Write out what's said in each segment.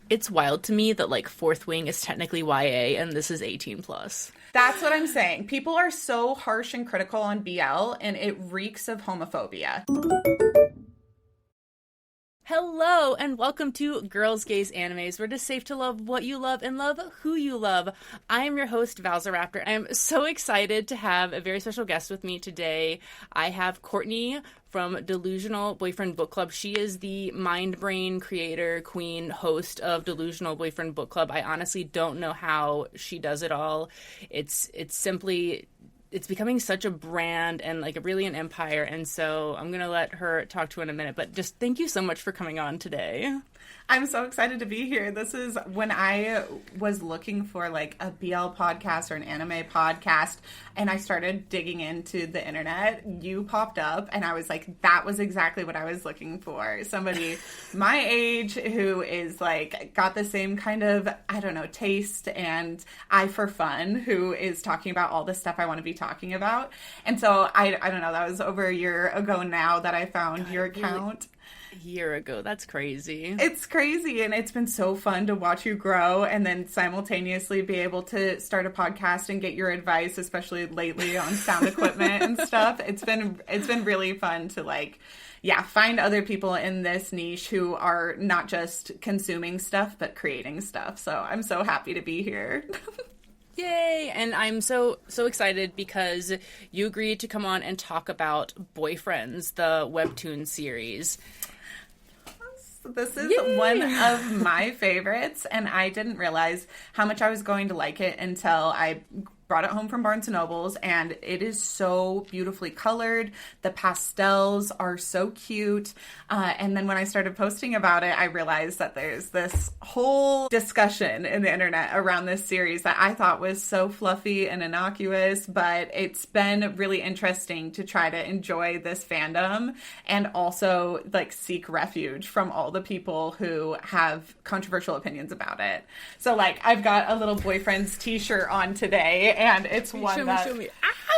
It's wild to me that, like, Fourth Wing is technically YA and this is 18 plus. That's what I'm saying. People are so harsh and critical on BL, and it reeks of homophobia. Hello, and welcome to Girls, Gays, Animes, where it is safe to love what you love and love who you love. I am your host, Valsaraptor. I am so excited to have a very special guest with me today. I have Courtney from Delusional Boyfriend Bookclub. She is the mind brain creator, queen, host of Delusional Boyfriend Bookclub. I honestly don't know how she does it all. It's becoming such a brand and like really an empire. And so I'm going to let her talk to her in a minute, but just thank you so much for coming on today. I'm so excited to be here. This is when I was looking for like a BL podcast or an anime podcast, and I started digging into the internet. You popped up, and I was like, that was exactly what I was looking for. Somebody my age who is like got the same kind of, I don't know, taste and eye for fun, who is talking about all the stuff I want to be talking about. And so I don't know, that was over a year ago now that I found your account. Year ago. That's crazy. It's crazy, and it's been so fun to watch you grow and then simultaneously be able to start a podcast and get your advice, especially lately on sound equipment and stuff. It's been really fun to find other people in this niche who are not just consuming stuff but creating stuff. So I'm so happy to be here. Yay! And I'm so excited because you agreed to come on and talk about Boyfriends, the Webtoon series. This is one of my favorites, and I didn't realize how much I was going to like it until I brought it home from Barnes & Noble's, and it is so beautifully colored. The pastels are so cute. And then when I started posting about it, I realized that there's this whole discussion in the internet around this series that I thought was so fluffy and innocuous, but it's been really interesting to try to enjoy this fandom and also like seek refuge from all the people who have controversial opinions about it. So like I've got a little Boyfriends t-shirt on today, and it's one that... Show me.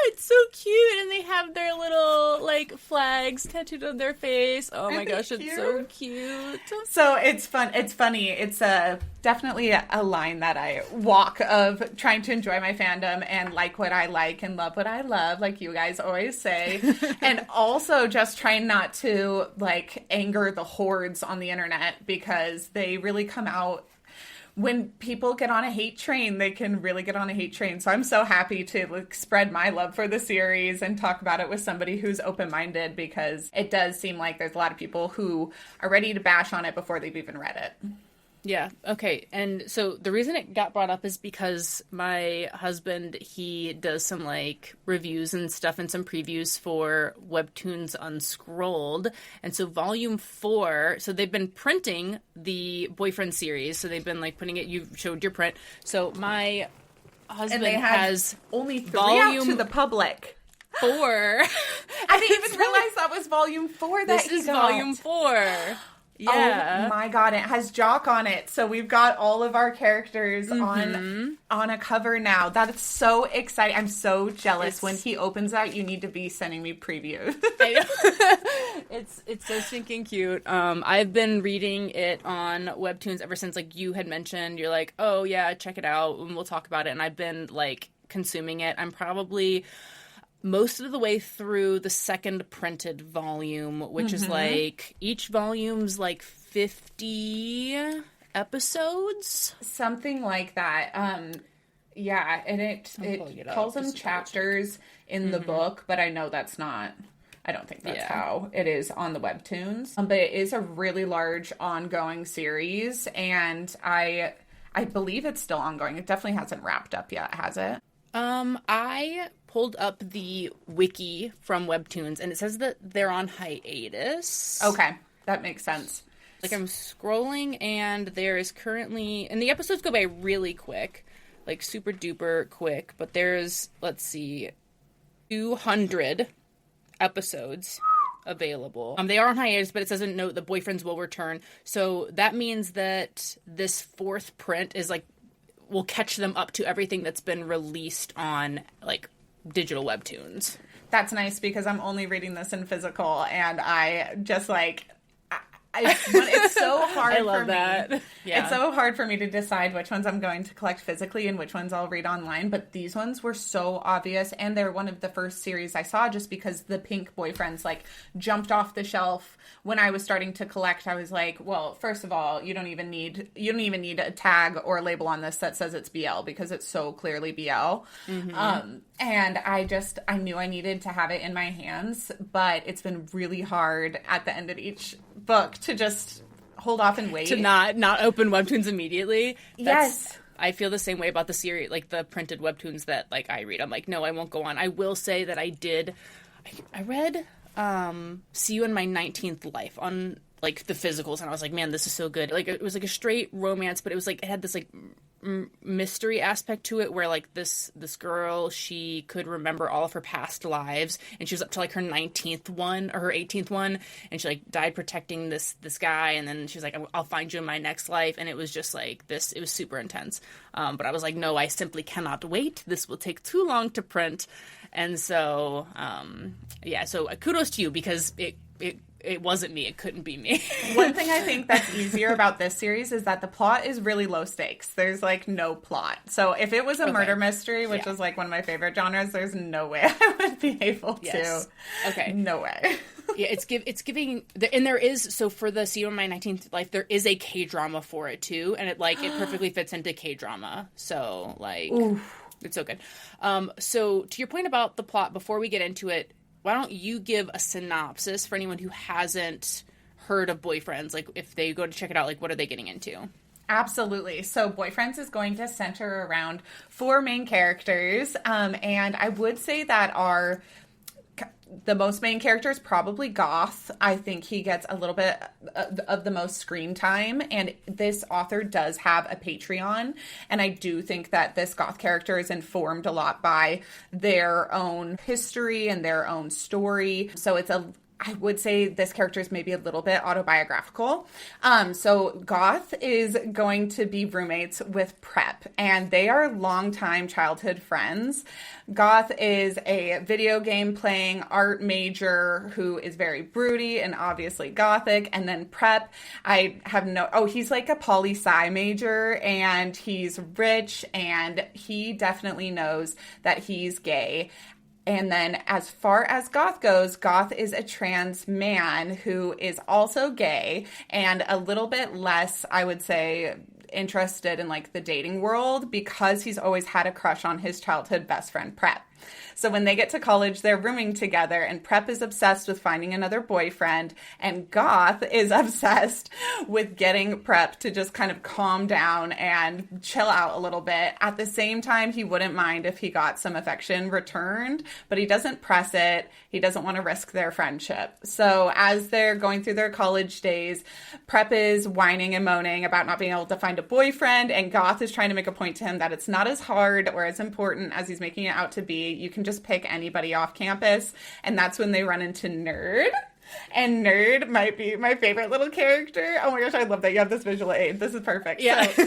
It's so cute, and they have their little, like, flags tattooed on their face. Oh my gosh, it's so cute. So it's fun. It's funny. It's definitely a line that I walk of trying to enjoy my fandom and like what I like and love what I love, like you guys always say. And also just trying not to, like, anger the hordes on the internet, because they really come out. When people get on a hate train, they can really get on a hate train. So I'm so happy to spread my love for the series and talk about it with somebody who's open-minded, because it does seem like there's a lot of people who are ready to bash on it before they've even read it. Yeah, okay. And so the reason it got brought up is because my husband, he does some, like, reviews and stuff and some previews for Webtoons Unscrolled. And so volume 4, so they've been printing the Boyfriend series. So they've been, like, putting it, you showed your print. So my husband has only 3 out to the public. 4. I didn't even realize that was volume 4 that This is volume 4. Yeah. Oh my god, it has Jock on it. So we've got all of our characters on a cover now. That is so exciting. I'm so jealous. When he opens that, you need to be sending me previews. I know. It's so stinking cute. I've been reading it on Webtoons ever since, like, you had mentioned. You're like, oh yeah, check it out and we'll talk about it. And I've been, like, consuming it. I'm probably most of the way through the second printed volume, which is like, each volume's like 50 episodes. Something like that. Yeah, and it calls them chapters in the book, but I know that's not... I don't think that's how it is on the Webtoons. But it is a really large ongoing series, and I believe it's still ongoing. It definitely hasn't wrapped up yet, has it? I pulled up the wiki from Webtoons, and it says that they're on hiatus. Okay, that makes sense. Like, I'm scrolling, and there is currently... And the episodes go by really quick. Like, super duper quick. But there's, let's see, 200 episodes available. They are on hiatus, but it says a note the Boyfriends will return. So that means that this 4th print is, like, will catch them up to everything that's been released on, like, digital Webtoons. That's nice, because I'm only reading this in physical, and I just, like... It's so hard I love for that. me. Yeah. It's so hard for me to decide which ones I'm going to collect physically and which ones I'll read online. But these ones were so obvious, and they're one of the first series I saw just because the pink boyfriends like jumped off the shelf when I was starting to collect. I was like, well, first of all, you don't even need a tag or a label on this that says it's BL because it's so clearly BL. And I knew I needed to have it in my hands, but it's been really hard at the end of each book to just hold off and wait. To not open Webtoons immediately. Yes. I feel the same way about the series, like the printed Webtoons that like I read. I'm like, no, I won't go on. I will say that I read See You in My 19th Life on like the physicals, and I was like, man, this is so good. Like it was like a straight romance, but it was like it had this like mystery aspect to it where like this girl, she could remember all of her past lives, and she was up to like her 19th one or her 18th one, and she like died protecting this guy, and then she was like, I'll find you in my next life. And it was just like this, it was super intense, but I was like, no, I simply cannot wait. This will take too long to print. And so so kudos to you, because it wasn't me. It couldn't be me. One thing I think that's easier about this series is that the plot is really low stakes. There's like no plot. So if it was a murder mystery, which is like one of my favorite genres, there's no way I would be able to. Okay. No way. Yeah, it's giving, and there is, so for the See You in My 19th Life, there is a K-drama for it too, and it perfectly fits into K-drama. So like, it's so good. So to your point about the plot, before we get into it, why don't you give a synopsis for anyone who hasn't heard of Boyfriends? Like, if they go to check it out, like, what are they getting into? Absolutely. So Boyfriends is going to center around 4 main characters. And I would say that the most main character is probably Goth. I think he gets a little bit of the most screen time, and this author does have a Patreon, and I do think that this Goth character is informed a lot by their own history and their own story. So I would say this character is maybe a little bit autobiographical. So Goth is going to be roommates with Prep, and they are longtime childhood friends. Goth is a video game playing art major who is very broody and obviously gothic. And then Prep, he's like a poli-sci major, and he's rich, and he definitely knows that he's gay. And then as far as Goth goes, Goth is a trans man who is also gay and a little bit less, I would say, interested in like the dating world because he's always had a crush on his childhood best friend, Prep. So when they get to college, they're rooming together, and Prep is obsessed with finding another boyfriend, and Goth is obsessed with getting Prep to just kind of calm down and chill out a little bit. At the same time, he wouldn't mind if he got some affection returned, but he doesn't press it. He doesn't want to risk their friendship. So as they're going through their college days, Prep is whining and moaning about not being able to find a boyfriend, and Goth is trying to make a point to him that it's not as hard or as important as he's making it out to be. You can just pick anybody off campus, and that's when they run into Nerd. And Nerd might be my favorite little character. Oh my gosh, I love that you have this visual aid. This is perfect. Yeah. So,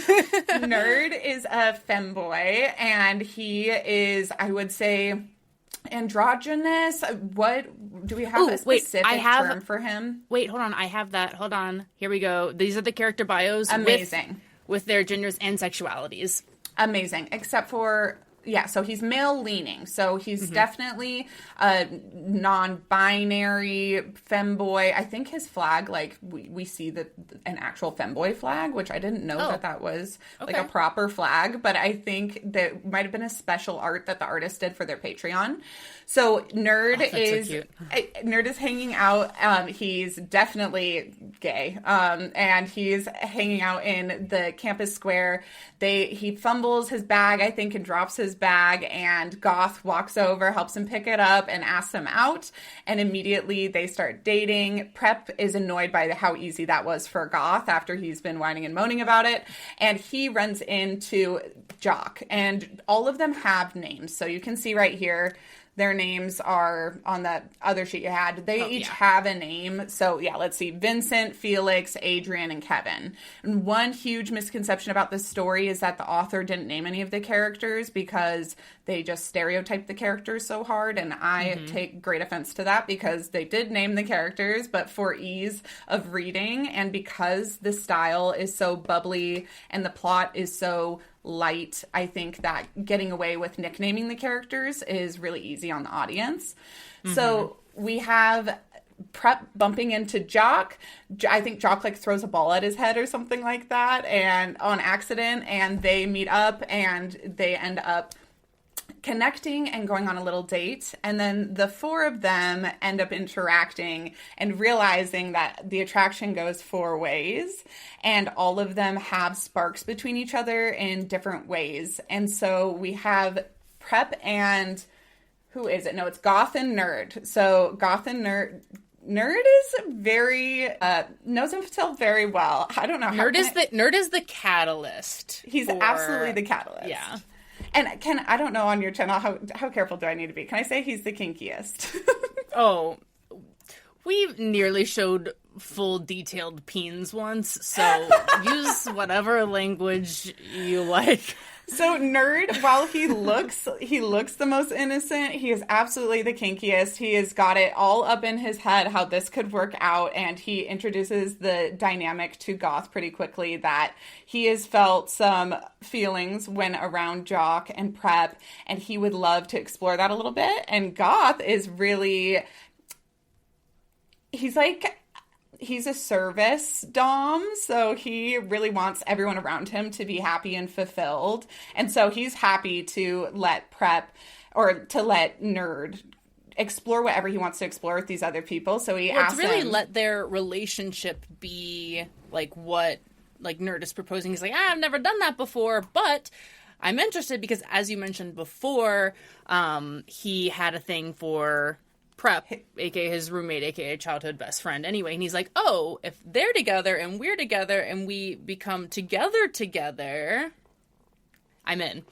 Nerd is a femboy, and he is, I would say, androgynous. What do we have a specific term for him? Wait, hold on. I have that. Hold on. Here we go. These are the character bios. Amazing. With their genders and sexualities. Amazing. Except for... yeah, so he's male-leaning. So he's definitely a non-binary femboy. I think his flag, like, we see an actual femboy flag, which I didn't know that was, like, a proper flag. But I think that might have been a special art that the artist did for their Patreon. So Nerd is hanging out. He's definitely gay. And he's hanging out in the campus square. He fumbles his bag, I think, and drops his bag, and Goth walks over, helps him pick it up, and asks him out, and immediately they start dating. Prep is annoyed by how easy that was for Goth after he's been whining and moaning about it, and he runs into Jock, and all of them have names. So you can see right here, their names are on the other sheet you had. They each have a name. So, yeah, let's see. Vincent, Felix, Adrian, and Kevin. And one huge misconception about this story is that the author didn't name any of the characters because they just stereotyped the characters so hard. And I take great offense to that because they did name the characters, but for ease of reading and because the style is so bubbly and the plot is so light, I think that getting away with nicknaming the characters is really easy on the audience. So we have Prep bumping into Jock. I think Jock like throws a ball at his head or something like that, and on accident, and they meet up and they end up connecting and going on a little date. And then the four of them end up interacting and realizing that the attraction goes four ways and all of them have sparks between each other in different ways. And so we have Prep and who is it? No, it's Goth and Nerd. So Goth and Nerd is very knows himself very well. I don't know how Nerd is the catalyst. He's absolutely the catalyst. Yeah. And I don't know on your channel, how careful do I need to be? Can I say he's the kinkiest? Oh, we nearly showed full detailed peens once, so use whatever language you like. So Nerd, while he looks the most innocent, he is absolutely the kinkiest. He has got it all up in his head how this could work out, and he introduces the dynamic to Goth pretty quickly that he has felt some feelings when around Jock and Prep, and he would love to explore that a little bit. And Goth is really, he's a service dom, so he really wants everyone around him to be happy and fulfilled. And so he's happy to let Prep or to let Nerd explore whatever he wants to explore with these other people. So he asks really let their relationship be like what like Nerd is proposing. He's like, I've never done that before, but I'm interested because as you mentioned before, he had a thing for Prep, aka his roommate, aka childhood best friend anyway, and he's like, oh, if they're together and we're together and we become together, I'm in.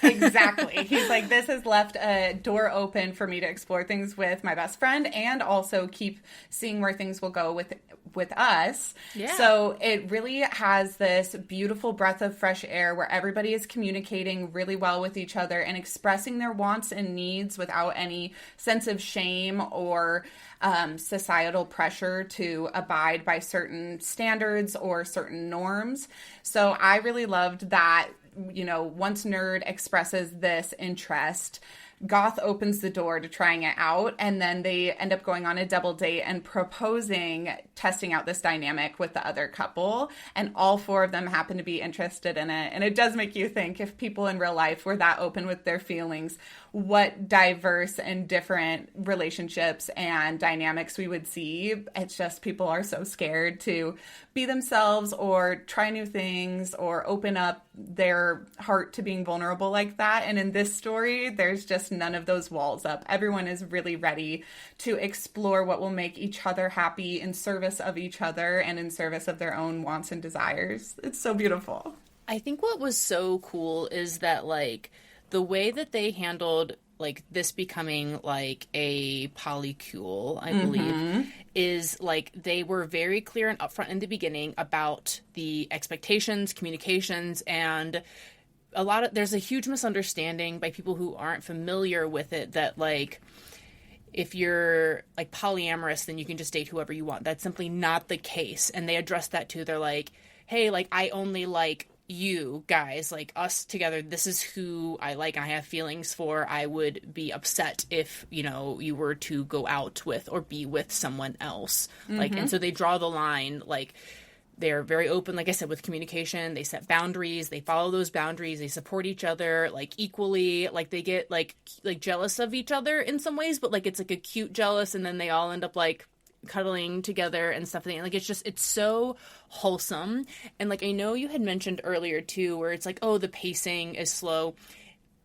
Exactly. He's like, this has left a door open for me to explore things with my best friend and also keep seeing where things will go with us. Yeah. So it really has this beautiful breath of fresh air where everybody is communicating really well with each other and expressing their wants and needs without any sense of shame or societal pressure to abide by certain standards or certain norms. So I really loved that. You know, once Nerd expresses this interest, Goth opens the door to trying it out, and then they end up going on a double date and proposing, testing out this dynamic with the other couple, and all four of them happen to be interested in it. And it does make you think, if people in real life were that open with their feelings, what diverse and different relationships and dynamics we would see. It's just people are so scared to be themselves or try new things or open up their heart to being vulnerable like that. And in this story, there's just none of those walls up. Everyone is really ready to explore what will make each other happy in service of each other and in service of their own wants and desires. It's so beautiful. I think what was so cool is that, like, the way that they handled, like, this becoming, like, a polycule, I believe, is, like, they were very clear and upfront in the beginning about the expectations, communications, and there's a huge misunderstanding by people who aren't familiar with it that, like, if you're, like, polyamorous, then you can just date whoever you want. That's simply not the case. And they address that, too. They're like, hey, like, I only like you guys, like us together, this is who I like, I have feelings for. I would be upset if, you know, you were to go out with or be with someone else. Like, and so they draw the line, like, they're very open, like I said, with communication. They set boundaries, they follow those boundaries, they support each other, like, equally. Like, they get like jealous of each other in some ways, but, like, it's like a cute jealous, and then they all end up, like, cuddling together and stuff. Like, it's so wholesome. And, like, I know you had mentioned earlier too, where it's like, oh, the pacing is slow.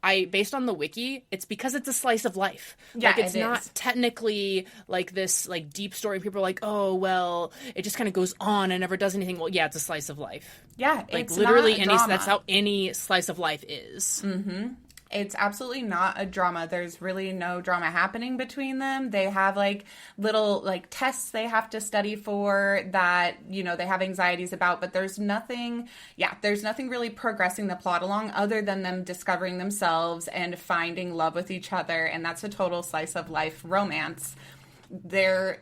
Based on the wiki, it's because it's a slice of life. Yeah, like, it's not technically like this, like, deep story. People are like, oh, well, it just kind of goes on and never does anything. Well, yeah, it's a slice of life. Yeah, like, it's literally not a drama. that's how any slice of life is. It's absolutely not a drama. There's really no drama happening between them. They have like little like tests they have to study for that, you know, they have anxieties about, but there's nothing really progressing the plot along other than them discovering themselves and finding love with each other. And that's a total slice of life romance. They're,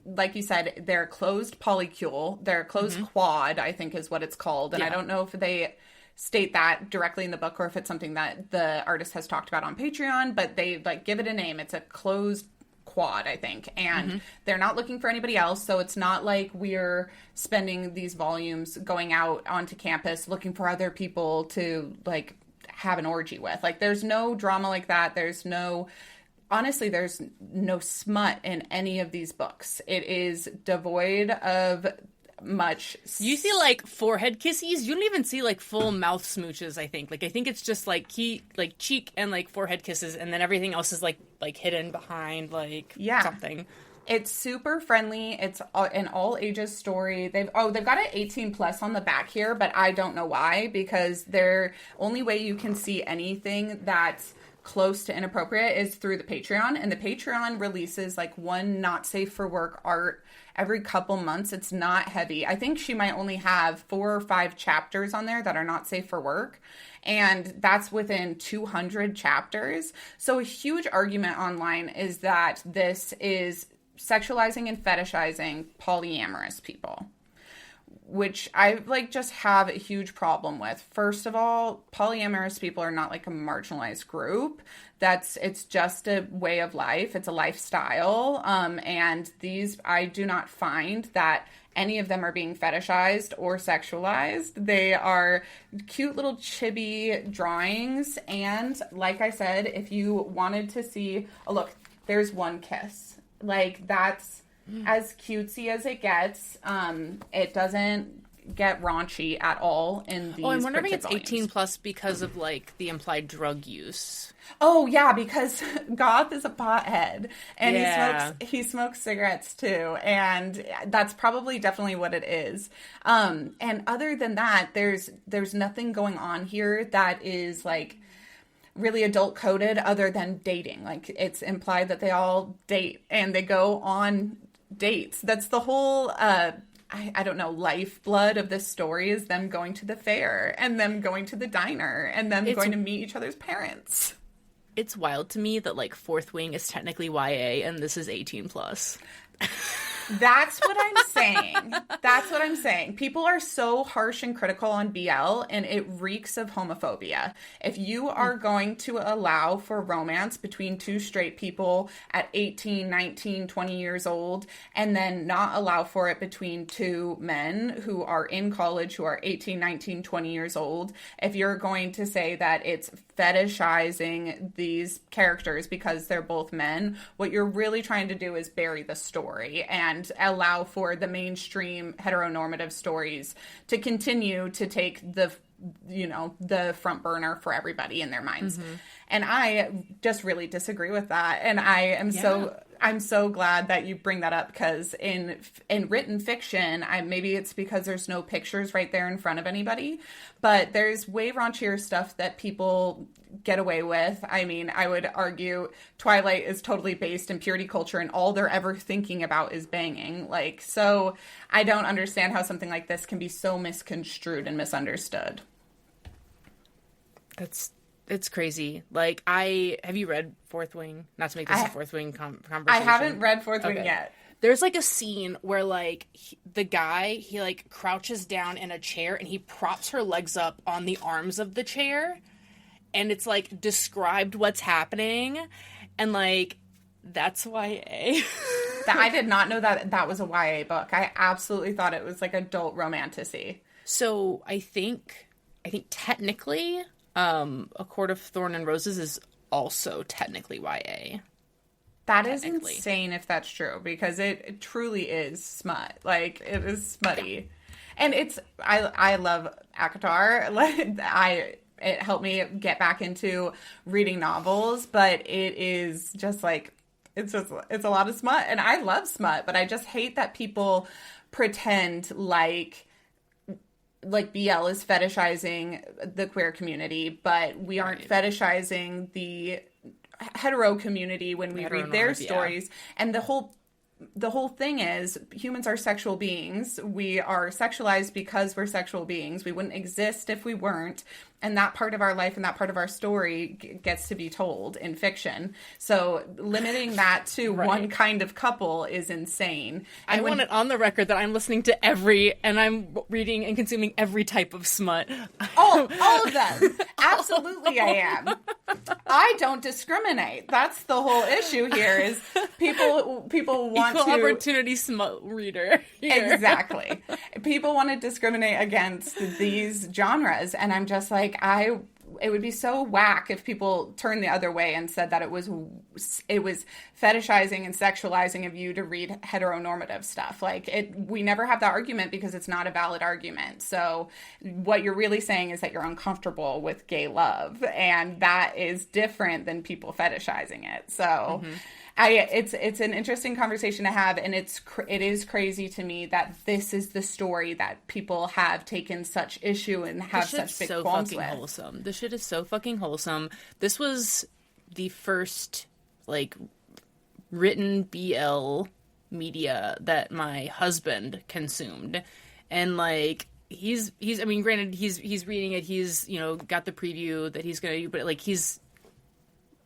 like you said, they're closed polycule. They're closed quad, I think is what it's called. And I don't know if they state that directly in the book or if it's something that the artist has talked about on Patreon, but they like give it a name. It's a closed quad, I think. And they're not looking for anybody else. So it's not like we're spending these volumes going out onto campus looking for other people to like have an orgy with. Like there's no drama like that. Honestly, there's no smut in any of these books. It is devoid of much. You see like forehead kisses. You don't even see like full mouth smooches. I think it's just like cheek and like forehead kisses, and then everything else is like hidden behind something. It's super friendly. It's an all ages story. They've got an 18 plus on the back here, but I don't know why, because their only way you can see anything that's close to inappropriate is through the Patreon, and the Patreon releases like one not safe for work art every couple months. It's not heavy. I think she might only have 4 or 5 chapters on there that are not safe for work, and that's within 200 chapters. So a huge argument online is that this is sexualizing and fetishizing polyamorous people, which I just have a huge problem with. First of all, polyamorous people are not like a marginalized group. It's just a way of life. It's a lifestyle. And I do not find that any of them are being fetishized or sexualized. They are cute little chibi drawings. And like I said, if you wanted to see, look, there's one kiss. Like that's as cutesy as it gets. It doesn't get raunchy at all in these. Oh, I'm wondering if it's volumes. 18 plus because of like the implied drug use. Oh yeah, because Goth is a pothead and he smokes cigarettes too, and that's probably definitely what it is. And other than that, there's nothing going on here that is like really adult coded other than dating. Like it's implied that they all date and they go on dates. That's the whole I don't know, lifeblood of this story is them going to the fair and them going to the diner and them going to meet each other's parents. It's wild to me that like Fourth Wing is technically YA and this is 18 plus. That's what I'm saying. People are so harsh and critical on BL, and it reeks of homophobia. If you are going to allow for romance between two straight people at 18, 19, 20 years old, and then not allow for it between two men who are in college who are 18, 19, 20 years old, if you're going to say that it's fetishizing these characters because they're both men, what you're really trying to do is bury the story and allow for the mainstream heteronormative stories to continue to take the front burner for everybody in their minds. And I just really disagree with that. And I'm so glad that you bring that up, because in written fiction, maybe it's because there's no pictures right there in front of anybody, but there's way raunchier stuff that people get away with. I mean, I would argue Twilight is totally based in purity culture and all they're ever thinking about is banging. So I don't understand how something like this can be so misconstrued and misunderstood. It's crazy. Have you read Fourth Wing? Not to make this a Fourth Wing conversation. I haven't read Fourth Wing yet. There's a scene where the guy, he crouches down in a chair and he props her legs up on the arms of the chair, and it's described what's happening, and that's YA. I did not know that was a YA book. I absolutely thought it was adult romantasy. So I think technically, A Court of Thorn and Roses is also technically YA. That is insane if that's true, because it truly is smut. It is smutty. Yeah. And I love ACOTAR. It helped me get back into reading novels, but it is just it's a lot of smut, and I love smut, but I just hate that people pretend like BL is fetishizing the queer community, but we aren't fetishizing the hetero community when we read their stories. And the whole thing is humans are sexual beings. We are sexualized because we're sexual beings. We wouldn't exist if we weren't. And that part of our life and that part of our story gets to be told in fiction. So limiting that to one kind of couple is insane. And I want it on the record that I'm listening to and I'm reading and consuming every type of smut. All of them. Absolutely I am. I don't discriminate. That's the whole issue here is people want Equal to... opportunity smut reader. Here. Exactly. People want to discriminate against these genres. And I'm just like, it would be so whack if people turned the other way and said that it was fetishizing and sexualizing of you to read heteronormative stuff. Like we never have that argument because it's not a valid argument. So what you're really saying is that you're uncomfortable with gay love, and that is different than people fetishizing it. So it's an interesting conversation to have, and it is crazy to me that this is the story that people have taken such issue and have such big qualms with. Wholesome. This shit is so fucking wholesome. This was the first like written BL media that my husband consumed, and like he's I mean, granted he's reading it, he's got the preview that he's gonna do, but like he's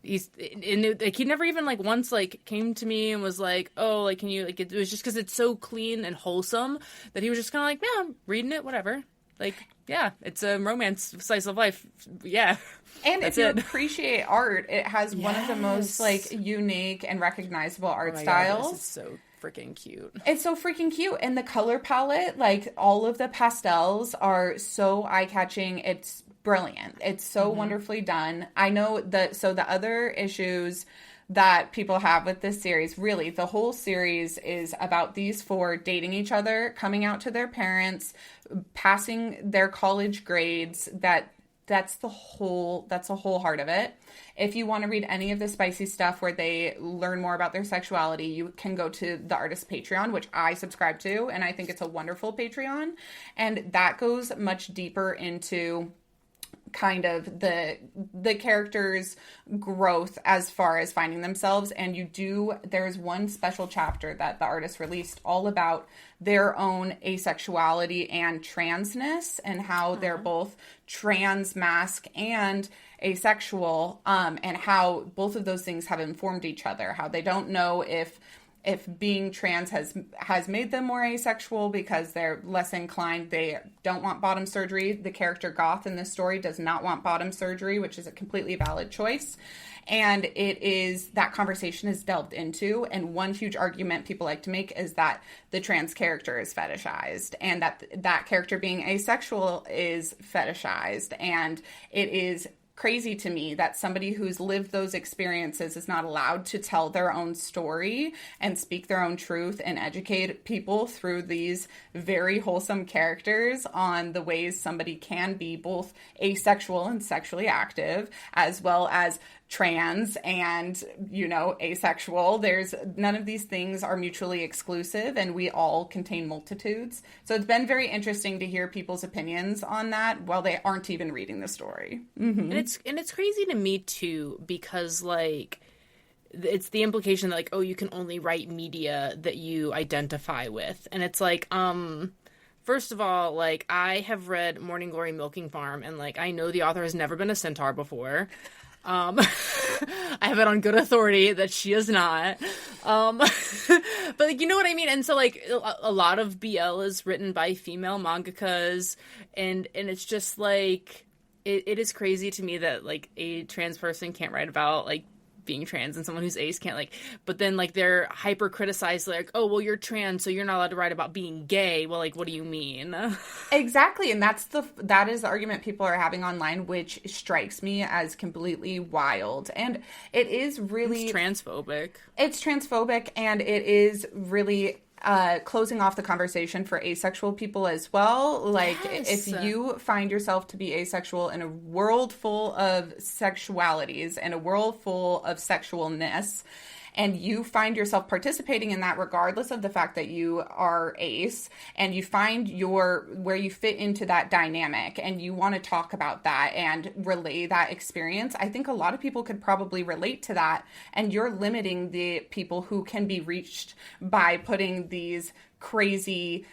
like he never even like once like came to me and was like, oh, like can you like, it was just because it's so clean and wholesome that he was just kind of like, yeah, I'm reading it, whatever, like, yeah, it's a romance slice of life, yeah. And if you appreciate art, it has one of the most like unique and recognizable art styles. God, this is so freaking cute. It's so freaking cute. And the color palette, like all of the pastels are so eye-catching. It's brilliant. It's so wonderfully done. I know the other issues that people have with this series, really, the whole series is about these four dating each other, coming out to their parents, passing their college grades. That's the whole heart of it. If you want to read any of the spicy stuff where they learn more about their sexuality, you can go to the artist's Patreon, which I subscribe to, and I think it's a wonderful Patreon. And that goes much deeper into kind of the characters' growth as far as finding themselves. And there's one special chapter that the artist released all about their own asexuality and transness, and how they're both trans, masc, and asexual, and how both of those things have informed each other, how they don't know if being trans has made them more asexual because they're less inclined. They don't want bottom surgery. The character Goth in this story does not want bottom surgery, which is a completely valid choice. And that conversation is delved into. And one huge argument people like to make is that the trans character is fetishized, and that character being asexual is fetishized. And it is crazy to me that somebody who's lived those experiences is not allowed to tell their own story and speak their own truth and educate people through these very wholesome characters on the ways somebody can be both asexual and sexually active, as well as trans and, asexual. There's none of these things are mutually exclusive, and we all contain multitudes. So it's been very interesting to hear people's opinions on that while they aren't even reading the story. Mm-hmm. And it's crazy to me too, because like it's the implication that like, oh, you can only write media that you identify with. And it's like, first of all, like I have read Morning Glory Milking Farm, and like I know the author has never been a centaur before. I have it on good authority that she is not. But like, you know what I mean? And so like a lot of BL is written by female mangakas, and it's just like, it is crazy to me that like a trans person can't write about like being trans, and someone who's ace can't, like, but then like they're hyper criticized, like, oh, well, you're trans, so you're not allowed to write about being gay. Well, like, what do you mean? Exactly. And that is the argument people are having online, which strikes me as completely wild. And it is really it's transphobic. It's transphobic, and it is really closing off the conversation for asexual people as well. Like, yes. If you find yourself to be asexual in a world full of sexualities and a world full of sexualness, and you find yourself participating in that regardless of the fact that you are ace, and you find where you fit into that dynamic, and you want to talk about that and relay that experience, I think a lot of people could probably relate to that, and you're limiting the people who can be reached by putting these crazy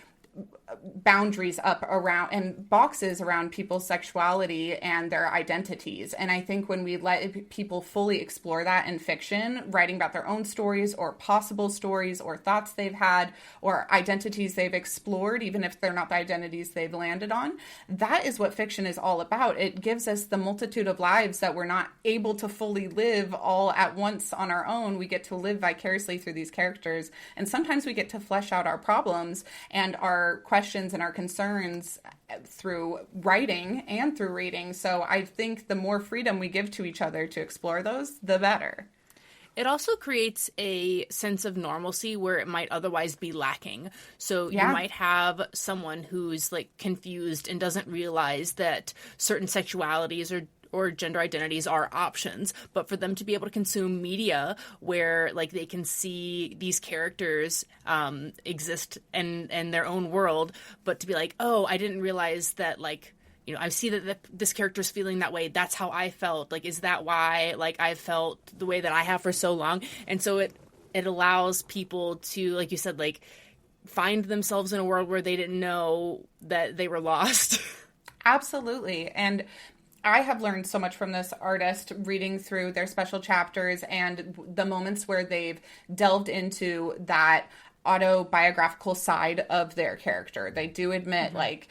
boundaries up around and boxes around people's sexuality and their identities. And I think when we let people fully explore that in fiction, writing about their own stories or possible stories or thoughts they've had or identities they've explored, even if they're not the identities they've landed on, that is what fiction is all about. It gives us the multitude of lives that we're not able to fully live all at once on our own. We get to live vicariously through these characters, and sometimes we get to flesh out our problems and our questions and our concerns through writing and through reading. So I think the more freedom we give to each other to explore those, the better. It also creates a sense of normalcy where it might otherwise be lacking. So you might have someone who's like confused and doesn't realize that certain sexualities or gender identities are options, but for them to be able to consume media where like they can see these characters exist in their own world, but to be like, oh, I didn't realize that, like, you know, I see that this character's feeling that way. That's how I felt. Like, is that why, like, I felt the way that I have for so long? And so it allows people to, like you said, like, find themselves in a world where they didn't know that they were lost. Absolutely. And I have learned so much from this artist reading through their special chapters and the moments where they've delved into that autobiographical side of their character. They do admit like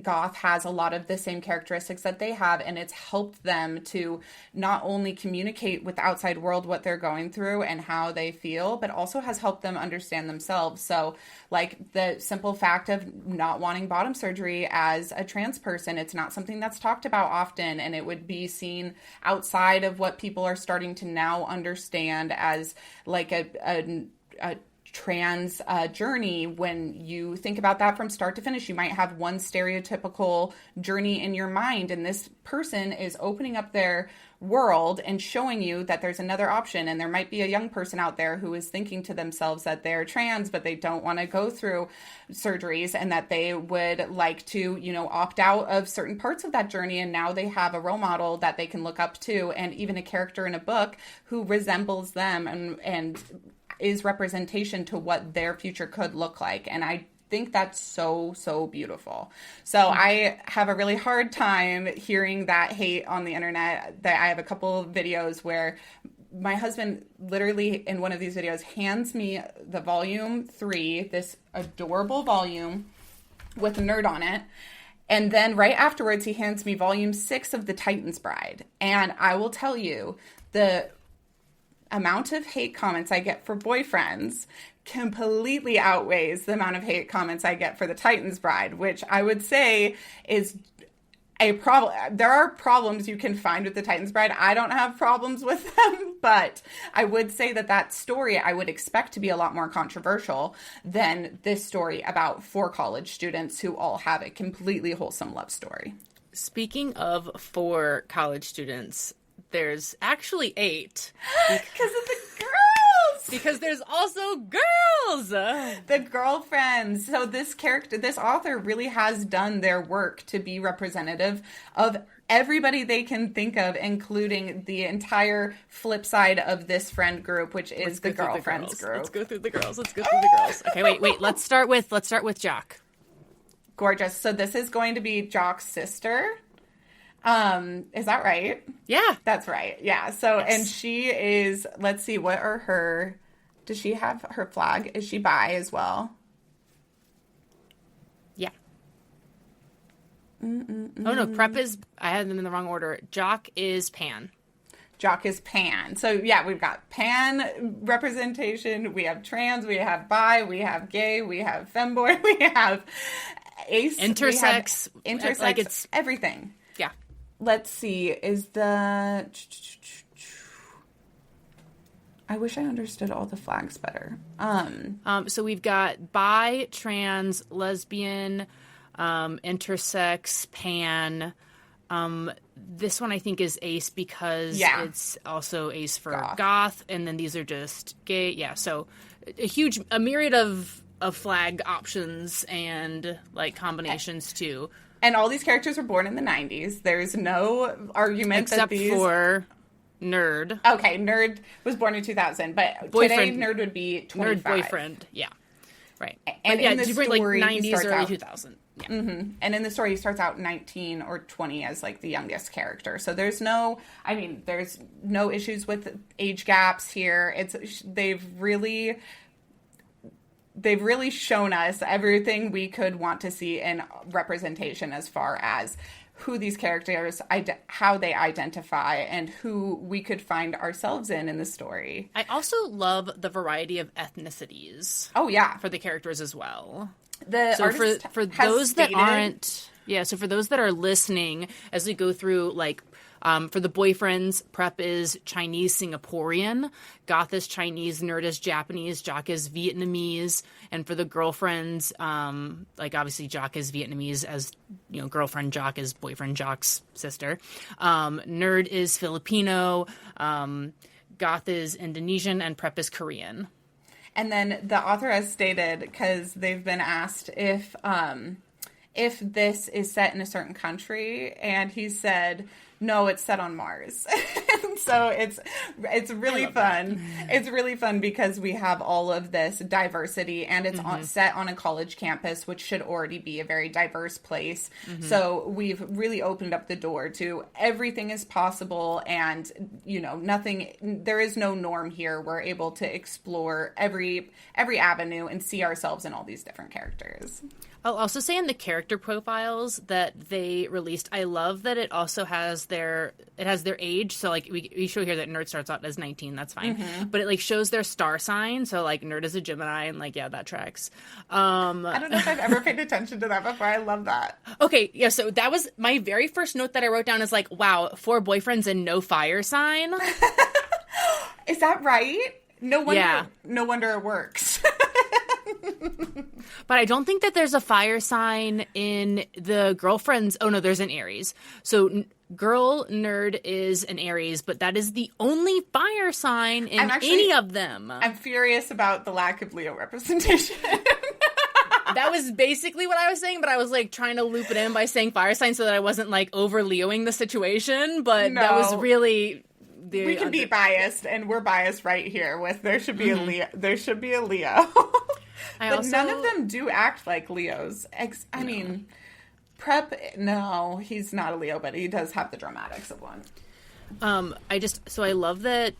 Goth has a lot of the same characteristics that they have, and it's helped them to not only communicate with the outside world what they're going through and how they feel, but also has helped them understand themselves. So like the simple fact of not wanting bottom surgery as a trans person, it's not something that's talked about often, and it would be seen outside of what people are starting to now understand as like a trans journey. When you think about that from start to finish, you might have one stereotypical journey in your mind, and this person is opening up their world and showing you that there's another option. And there might be a young person out there who is thinking to themselves that they're trans, but they don't want to go through surgeries, and that they would like to, you know, opt out of certain parts of that journey. And now they have a role model that they can look up to, and even a character in a book who resembles them and is representation to what their future could look like. And I think that's so, so beautiful. So I have a really hard time hearing that hate on the internet. That I have a couple of videos where my husband literally in one of these videos hands me the volume 3, this adorable volume with a nerd on it. And then right afterwards, he hands me volume 6 of The Titan's Bride. And I will tell you, the amount of hate comments I get for boyfriends completely outweighs the amount of hate comments I get for The Titan's Bride, which I would say is a problem. There are problems you can find with The Titan's Bride. I don't have problems with them, but I would say that story I would expect to be a lot more controversial than this story about 4 college students who all have a completely wholesome love story. Speaking of 4 college students, there's actually 8. Because of the girls! Because there's also girls! The girlfriends. So this author really has done their work to be representative of everybody they can think of, including the entire flip side of this friend group, which is the girlfriends group. Let's go through the girls. Okay, wait. Let's start with Jock. Gorgeous. So this is going to be Jock's sister. Is that right? Yeah. That's right. Yeah. So, yes. And she is, let's see, does she have her flag? Is she bi as well? Yeah. Oh no, Prep is, I had them in the wrong order. Jock is pan. Jock is pan. So yeah, we've got pan representation. We have trans, we have bi, we have gay, we have femboy, we have ace. Intersex. Like it's everything. Yeah. Let's see, I wish I understood all the flags better. So we've got bi, trans, lesbian, intersex, pan, This one I think is ace because it's also ace for goth, and then these are just gay. Yeah, so a myriad of flag options and like combinations too. And all these characters were born in the 90s. There's no argument except that for Nerd. Okay, Nerd was born in 2000, but boyfriend, today Nerd would be 25. Nerd boyfriend, yeah. Right. And in the story, like 90s, early 2000. Yeah. Mm-hmm. And in the story, he starts out 19 or 20 as like the youngest character. So there's no issues with age gaps here. They've really shown us everything we could want to see in representation as far as who these characters, how they identify, and who we could find ourselves in the story. I also love the variety of ethnicities. Oh, yeah. For the characters as well. So for those that aren't... Yeah, so for those that are listening, as we go through, like... for the boyfriends, Prep is Chinese Singaporean, Goth is Chinese, Nerd is Japanese, Jock is Vietnamese, and for the girlfriends, like obviously Jock is Vietnamese, as you know, girlfriend Jock is boyfriend Jock's sister. Nerd is Filipino, Goth is Indonesian, and Prep is Korean. And then the author has stated, because they've been asked if this is set in a certain country, and he said, no, it's set on Mars. So it's really fun. It's really fun because we have all of this diversity, and it's set on a college campus, which should already be a very diverse place. So we've really opened up the door to everything is possible, and there is no norm here. We're able to explore every avenue and see ourselves in all these different characters. I'll also say in the character profiles that they released, I love that it also has their age. So like we show here that Nerd starts out as 19, that's fine. But it like shows their star sign. So like Nerd is a Gemini, and like, yeah, that tracks. I don't know if I've ever paid attention to that before. I love that. Okay, yeah, so that was my very first note that I wrote down is like, wow, 4 boyfriends and no fire sign. Is that right? No wonder it works. But I don't think that there's a fire sign in the girlfriends. Oh, no, there's an Aries. So girl Nerd is an Aries, but that is the only fire sign in any of them. I'm furious about the lack of Leo representation. That was basically what I was saying, but I was like trying to loop it in by saying fire sign so that I wasn't like over Leoing the situation. But that was really... we can be biased, and we're biased right here with there should be a Leo. There should be a Leo. But none of them do act like Leos. I mean, Prep, no, he's not a Leo, but he does have the dramatics of one. I love that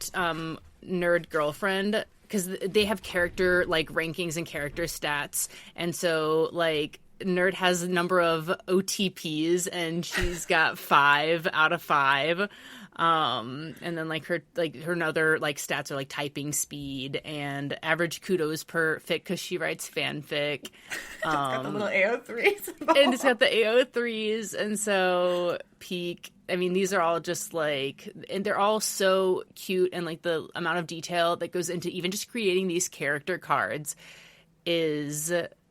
Nerd girlfriend, because they have character like rankings and character stats, and so like Nerd has a number of OTPs, and she's got 5 out of 5. And then her other like stats are like typing speed and average kudos per fic because she writes fanfic. It's got the little AO3s. And it's got the AO3s, and so peak. I mean, these are all just like, and they're all so cute, and like the amount of detail that goes into even just creating these character cards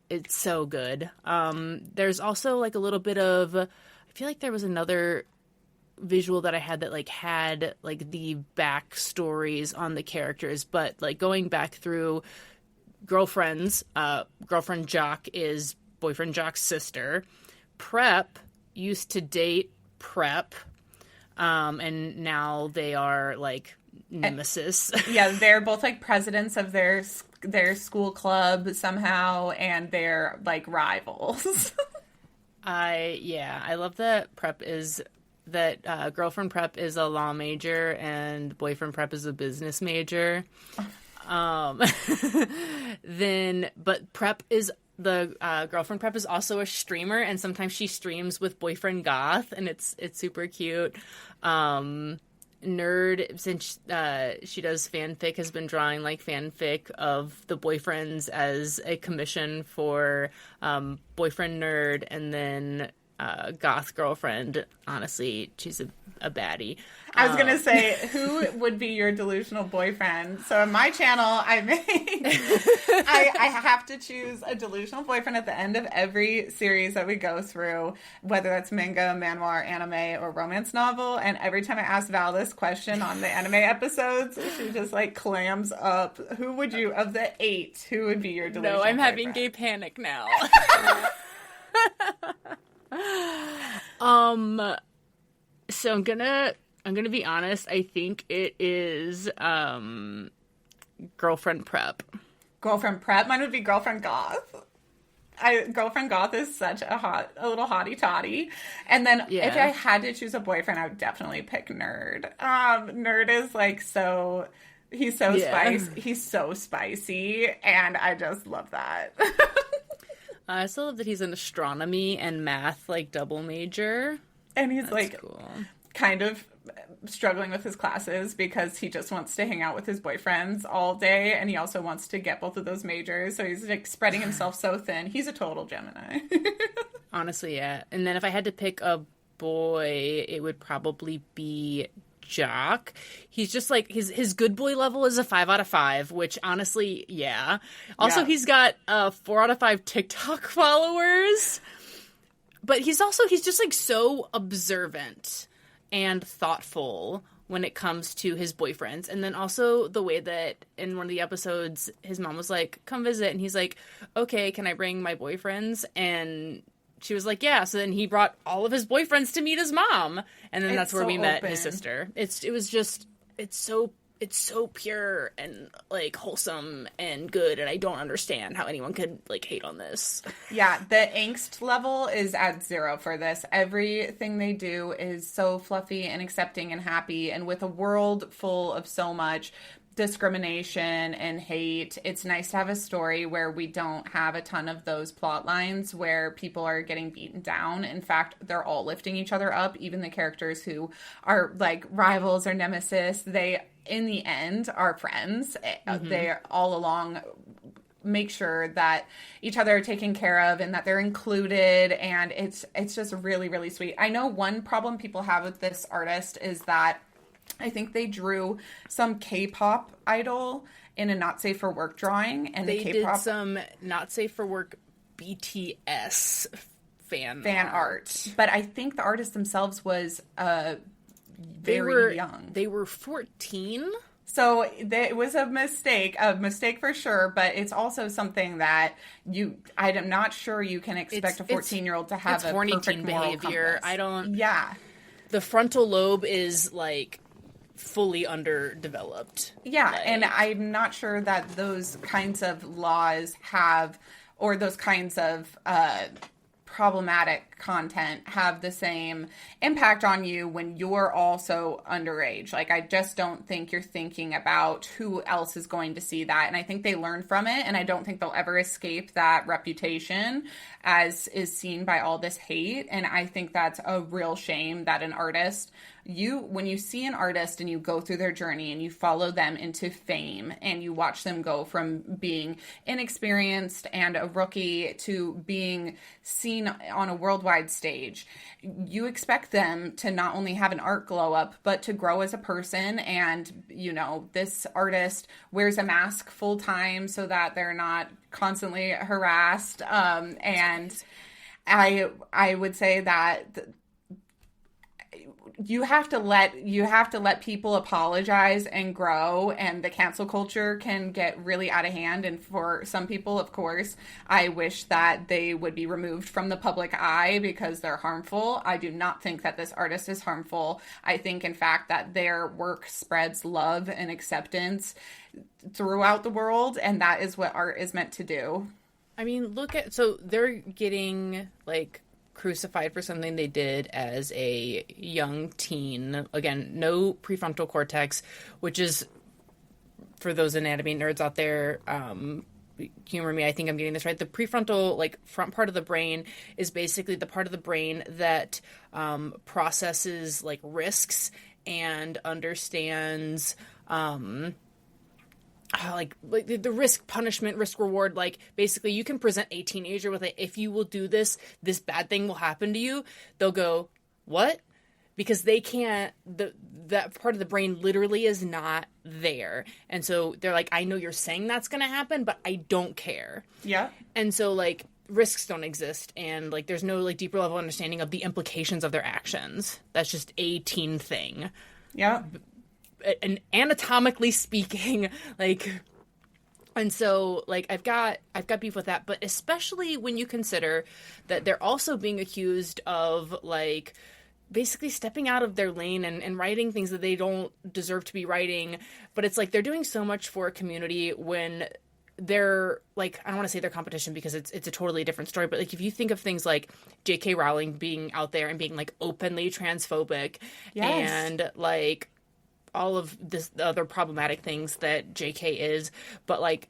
it's so good. There's also like a little bit of, I feel like there was another visual that I had that like had like the backstories on the characters, but like going back through girlfriends, girlfriend Jock is boyfriend Jock's sister. Prep used to date Prep, and now they are like nemesis. Yeah, they're both like presidents of their school club somehow, and they're like rivals. I love that girlfriend Prep is a law major and boyfriend Prep is a business major. But Prep is the girlfriend Prep is also a streamer, and sometimes she streams with boyfriend Goth, and it's super cute. Nerd, since she does fanfic, has been drawing like fanfic of the boyfriends as a commission for boyfriend Nerd, and then goth girlfriend. Honestly, she's a baddie. I was gonna say, who would be your delusional boyfriend? So on my channel, I have to choose a delusional boyfriend at the end of every series that we go through, whether that's manga, manhwa, anime, or romance novel. And every time I ask Val this question on the anime episodes, she just like clams up. Who would you, of the 8, who would be your delusional boyfriend? No, I'm having gay panic now. So I'm gonna be honest. I think it is girlfriend prep. Girlfriend prep. Mine would be girlfriend goth. Girlfriend goth is such a little hottie totty. And then if I had to choose a boyfriend, I would definitely pick nerd. Nerd is like he's so spicy. He's so spicy, and I just love that. I also love that he's an astronomy and math like double major. And he's That's cool. Kind of struggling with his classes because he just wants to hang out with his boyfriends all day, and he also wants to get both of those majors, so he's like spreading himself so thin. He's a total Gemini. Honestly, yeah. And then if I had to pick a boy, it would probably be Jock. He's just like his good boy level is a 5 out of 5, which honestly, yeah. Also, he's got 4 out of 5 TikTok followers. But he's just like so observant and thoughtful when it comes to his boyfriends. And then also the way that in one of the episodes, his mom was like, come visit. And he's like, okay, can I bring my boyfriends? And she was like, yeah. So then he brought all of his boyfriends to meet his mom. And then that's where we met his sister. It's so pure and like wholesome and good, and I don't understand how anyone could like hate on this. Yeah, the angst level is at 0 for this. Everything they do is so fluffy and accepting and happy, and with a world full of so much discrimination and hate, it's nice to have a story where we don't have a ton of those plot lines where people are getting beaten down. In fact, they're all lifting each other up. Even the characters who are like rivals or nemesis, they in the end are friends. Mm-hmm. They all along make sure that each other are taken care of and that they're included, and it's just really, really sweet. I know one problem people have with this artist is that I think they drew some K-pop idol in a not safe for work drawing, and they did some not safe for work BTS fan art. But I think the artist themselves was very young. They were 14. So it was a mistake for sure, but it's also something that I'm not sure you can expect a 14-year-old to have a perfect moral behavior. Compass. The frontal lobe is like fully underdeveloped. Yeah, and I'm not sure that those kinds of laws or those kinds of problematic content have the same impact on you when you're also underage. Like, I just don't think you're thinking about who else is going to see that. And I think they learn from it, and I don't think they'll ever escape that reputation as is seen by all this hate. And I think that's a real shame that an artist, when you see an artist and you go through their journey and you follow them into fame and you watch them go from being inexperienced and a rookie to being seen on a worldwide stage, you expect them to not only have an art glow up, but to grow as a person. And, this artist wears a mask full time so that they're not constantly harassed. And I would say that you have to let people apologize and grow, and the cancel culture can get really out of hand. And for some people, of course, I wish that they would be removed from the public eye because they're harmful. I do not think that this artist is harmful. I think, in fact, that their work spreads love and acceptance throughout the world, and that is what art is meant to do. I mean, so they're getting like crucified for something they did as a young teen. Again, no prefrontal cortex, which is, for those anatomy nerds out there, humor me, I think I'm getting this right. The prefrontal, like, front part of the brain is basically the part of the brain that processes, like, risks and understands the risk, punishment, risk, reward. Like, basically, you can present a teenager with if you will do this, this bad thing will happen to you. They'll go, what? Because they can't, that part of the brain literally is not there. And so they're like, I know you're saying that's going to happen, but I don't care. Yeah. And so, like, risks don't exist. And, like, there's no, like, deeper level understanding of the implications of their actions. That's just a teen thing. Yeah. And anatomically speaking, like... And so, like, I've got beef with that, but especially when you consider that they're also being accused of, like... basically stepping out of their lane and writing things that they don't deserve to be writing. But it's like they're doing so much for a community when they're, like, I don't want to say their competition because it's a totally different story, but, like, if you think of things like J.K. Rowling being out there and being, like, openly transphobic, yes, and, like, all of this the other problematic things that J.K. is, but, like,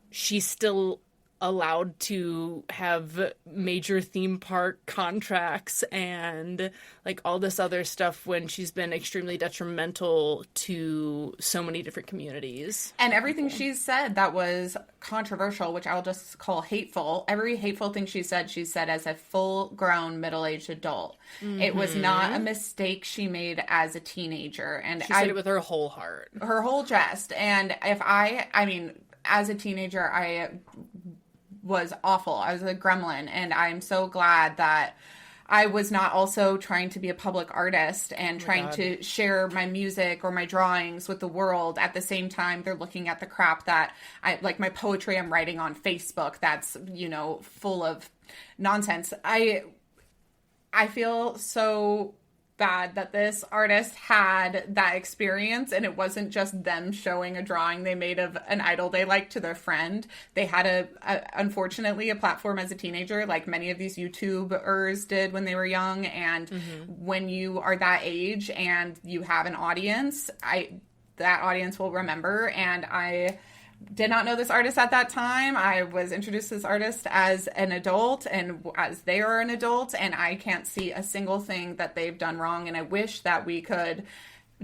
she's still allowed to have major theme park contracts and, like, all this other stuff when she's been extremely detrimental to so many different communities. And everything she's said that was controversial, which I'll just call hateful, every hateful thing she said as a full-grown middle-aged adult. Mm-hmm. It was not a mistake she made as a teenager. And she said it with her whole heart. Her whole chest. And if I mean, as a teenager, I was awful. I was a gremlin, and I'm so glad that I was not also trying to be a public artist and trying to share my music or my drawings with the world. At the same time, they're looking at the crap that like my poetry I'm writing on Facebook that's, you know, full of nonsense. I feel so bad that this artist had that experience, and it wasn't just them showing a drawing they made of an idol they liked to their friend. They had unfortunately a platform as a teenager, like many of these YouTubers did when they were young. And when you are that age and you have an audience, that audience will remember. And I did not know this artist at that time. I was introduced to this artist as an adult and as they are an adult, and I can't see a single thing that they've done wrong. And I wish that we could,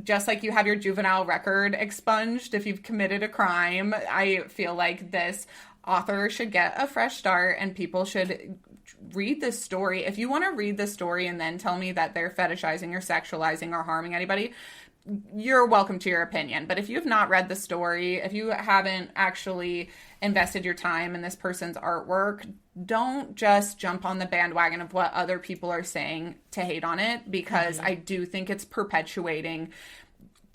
just like you have your juvenile record expunged if you've committed a crime, I feel like this author should get a fresh start and people should read this story. If you want to read the story and then tell me that they're fetishizing or sexualizing or harming anybody, you're welcome to your opinion. But if you have not read the story, if you haven't actually invested your time in this person's artwork, don't just jump on the bandwagon of what other people are saying to hate on it, because I do think it's perpetuating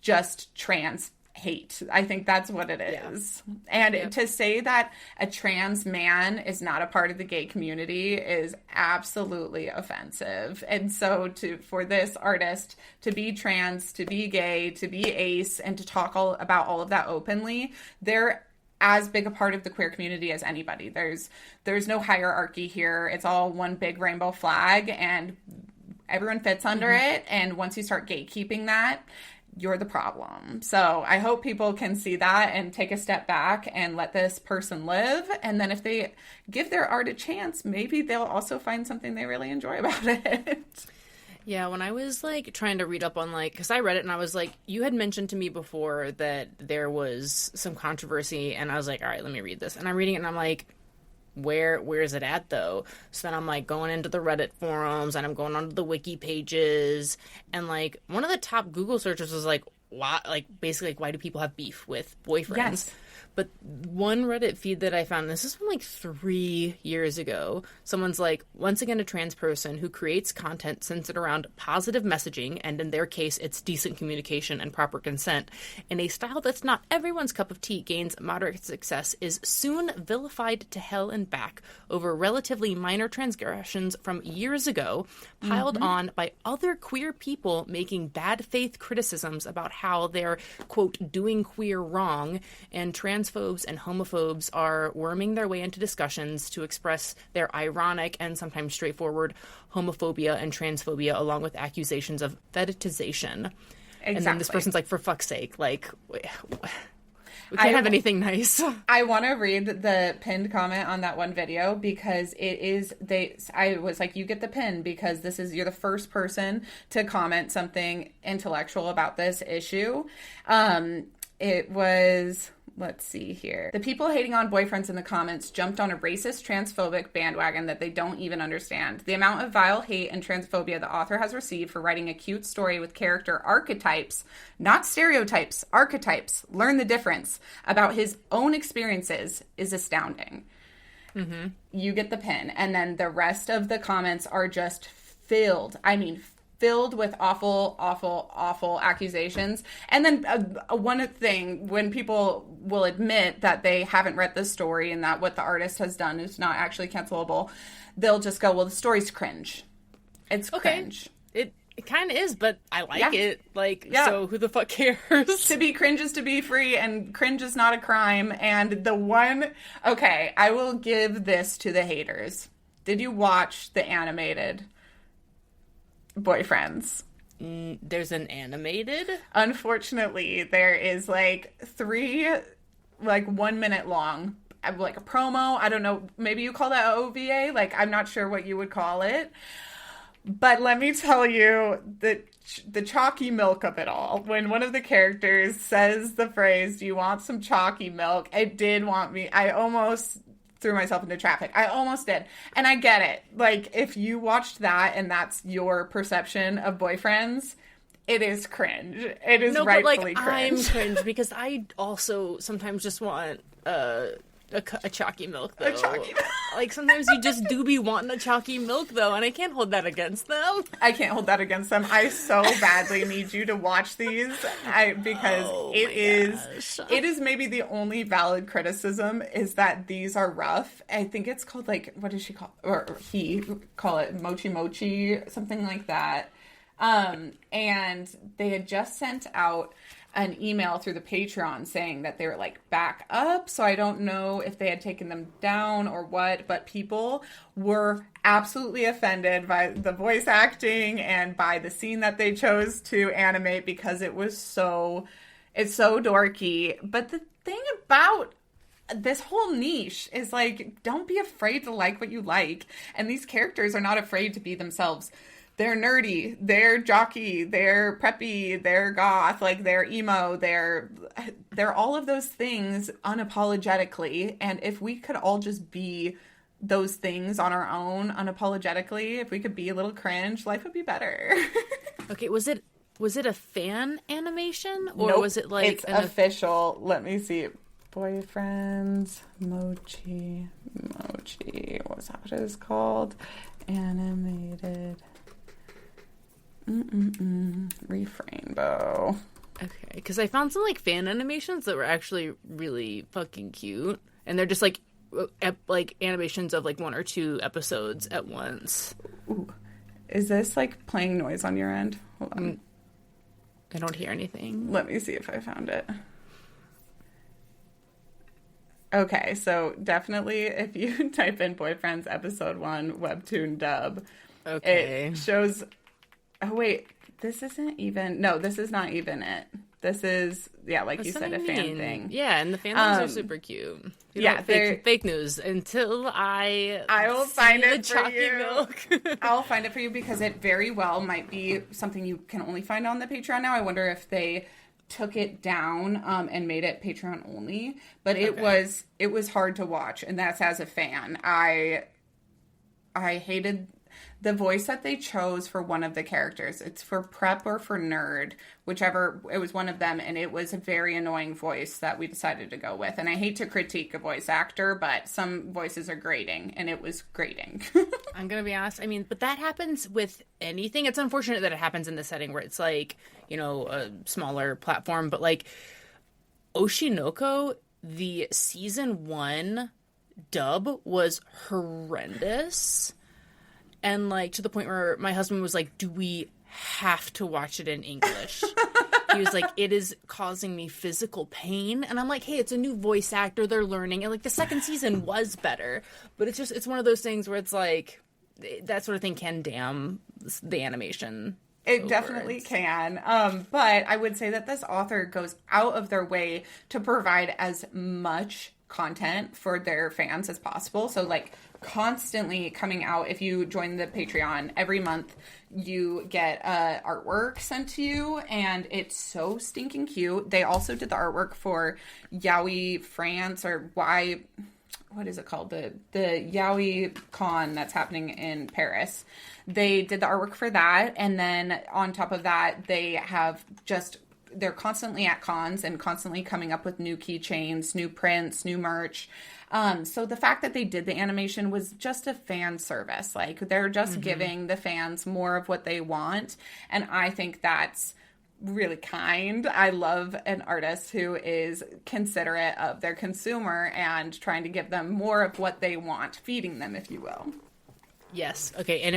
just trans hate. I think that's what it is. Yeah. And to say that a trans man is not a part of the gay community is absolutely offensive. And so for this artist to be trans, to be gay, to be ace, and to talk about all of that openly, they're as big a part of the queer community as anybody. There's no hierarchy here. It's all one big rainbow flag, and everyone fits under it. And once you start gatekeeping that, you're the problem. So I hope people can see that and take a step back and let this person live. And then if they give their art a chance, maybe they'll also find something they really enjoy about it. Yeah, when I was, like, trying to read up on, like, because I read it and I was like, you had mentioned to me before that there was some controversy, and I was like, all right, let me read this. And I'm reading it and I'm like, where is it at, though? So then I'm, like, going into the Reddit forums, and I'm going onto the wiki pages, and, like, one of the top Google searches was, like, why, like, basically, like, why do people have beef with boyfriends? Yes. But one Reddit feed that I found, this is from, like, 3 years ago, someone's like, once again, a trans person who creates content centered around positive messaging, and in their case, it's decent communication and proper consent, in a style that's not everyone's cup of tea, gains moderate success, is soon vilified to hell and back over relatively minor transgressions from years ago, piled on by other queer people making bad faith criticisms about how they're, quote, doing queer wrong, and transphobes and homophobes are worming their way into discussions to express their ironic and sometimes straightforward homophobia and transphobia, along with accusations of fetishization. Exactly. And then this person's like, for fuck's sake, like, we can't have anything nice. I want to read the pinned comment on that one video, because I was like, you get the pin because you're the first person to comment something intellectual about this issue. It was let's see here. The people hating on boyfriends in the comments jumped on a racist, transphobic bandwagon that they don't even understand. The amount of vile hate and transphobia the author has received for writing a cute story with character archetypes, not stereotypes, archetypes, learn the difference, about his own experiences is astounding. Mm-hmm. You get the pin. And then the rest of the comments are just filled with awful, awful, awful accusations. And then one thing, when people will admit that they haven't read the story and that what the artist has done is not actually cancelable, they'll just go, well, the story's cringe. It's cringe. It kind of is, but I like it. So who the fuck cares? To be cringe is to be free, and cringe is not a crime. And I will give this to the haters. Did you watch the animated Boyfriends? There's an animated? Unfortunately, there is 3 1 minute long, a promo. I don't know, maybe you call that OVA, I'm not sure what you would call it, but let me tell you the chalky milk of it all. When one of the characters says the phrase, "Do you want some chalky milk?" It did want me. I almost threw myself into traffic. I almost did. And I get it. If you watched that and that's your perception of boyfriends, it is cringe. It is rightfully cringe. I'm cringe because I also sometimes just want a chalky milk, though. A chalky milk. Sometimes you just do be wanting a chalky milk, though, and I can't hold that against them. I can't hold that against them. I so badly need you to watch these because it is maybe the only valid criticism is that these are rough. I think it's called, what does she call, or he call it mochi mochi, something like that. And they had just sent out an email through the Patreon saying that they were back up. So I don't know if they had taken them down or what, but people were absolutely offended by the voice acting and by the scene that they chose to animate because it's so dorky. But the thing about this whole niche is don't be afraid to like what you like. And these characters are not afraid to be themselves. They're nerdy, they're jockey, they're preppy, they're goth, they're emo, they're all of those things unapologetically. And if we could all just be those things on our own unapologetically, if we could be a little cringe, life would be better. Okay, was it a fan animation or nope, was it it's official? Let me see. Boyfriends, mochi, what's that what it is called? Animated. Refrainbow. Okay, because I found some fan animations that were actually really fucking cute, and they're just animations of 1 or 2 episodes at once. Ooh, is this playing noise on your end? Hold on. I don't hear anything. Let me see if I found it. Okay, so definitely if you type in Boyfriends Episode 1 Webtoon dub, it shows. Oh, wait, this isn't even... No, this is not even it. This is, That's you said, a fan thing. Yeah, and the fandoms are super cute. Fake news until I will find it for chalky you. Milk. I'll find it for you because it very well might be something you can only find on the Patreon now. I wonder if they took it down and made it Patreon only. But it was hard to watch, and that's as a fan. I hated the voice that they chose for one of the characters. It's for prep or for nerd, whichever. It was one of them, and it was a very annoying voice that we decided to go with. And I hate to critique a voice actor, but some voices are grating, and it was grating. I'm gonna be honest. But that happens with anything. It's unfortunate that it happens in the setting where it's a smaller platform, but Oshinoko, the season 1 dub was horrendous. And, to the point where my husband was like, do we have to watch it in English? He was like, it is causing me physical pain. And I'm like, hey, it's a new voice actor. They're learning. And, the second season was better. But it's one of those things where it's that sort of thing can damn the animation. It definitely can. But I would say that this author goes out of their way to provide as much content for their fans as possible. So like constantly coming out. If you join the Patreon every month, you get artwork sent to you, and it's so stinking cute. They also did the artwork for Yaoi France, or what is it called? The Yaoi con that's happening in Paris. They did the artwork for that, and then on top of that, they're constantly at cons and constantly coming up with new keychains, new prints, new merch. So the fact that they did the animation was just a fan service. Like, they're just giving the fans more of what they want. And I think that's really kind. I love an artist who is considerate of their consumer and trying to give them more of what they want, feeding them, if you will. Yes. Okay. And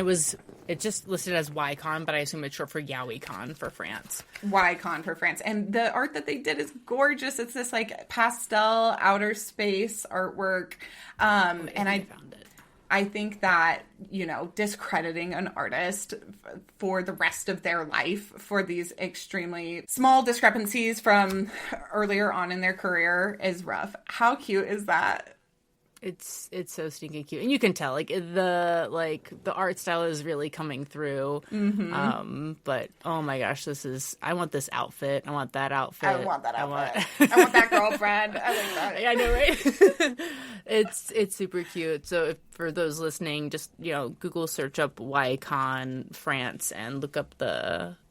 it just listed as YCon, but I assume it's short for YaoiCon for France. YCon for France. And the art that they did is gorgeous. It's this like pastel outer space artwork. And I found it. I think that, discrediting an artist for the rest of their life for these extremely small discrepancies from earlier on in their career is rough. How cute is that? It's so stinking cute, and you can tell the art style is really coming through. But oh my gosh, I want this outfit. I want that outfit. I want that outfit. I want that girlfriend. I like that. I know, right? It's super cute. So for those listening, just Google search up YCon France and look up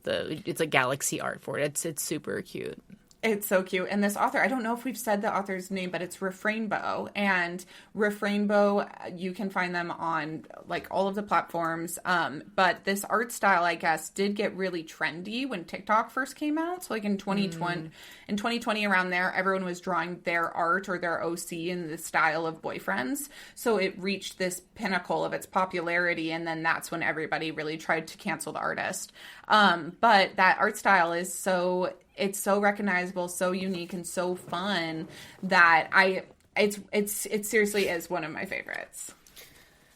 it's a galaxy art for it. It's super cute. It's so cute. And this author, I don't know if we've said the author's name, but it's Refrainbow. And Refrainbow, you can find them on like all of the platforms. But this art style, I guess, did get really trendy when TikTok first came out. So like in 2020 around there, everyone was drawing their art or their OC in the style of boyfriends. So it reached this pinnacle of its popularity. And then that's when everybody really tried to cancel the artist. But that art style is it's so recognizable, so unique, and so fun that it seriously is one of my favorites.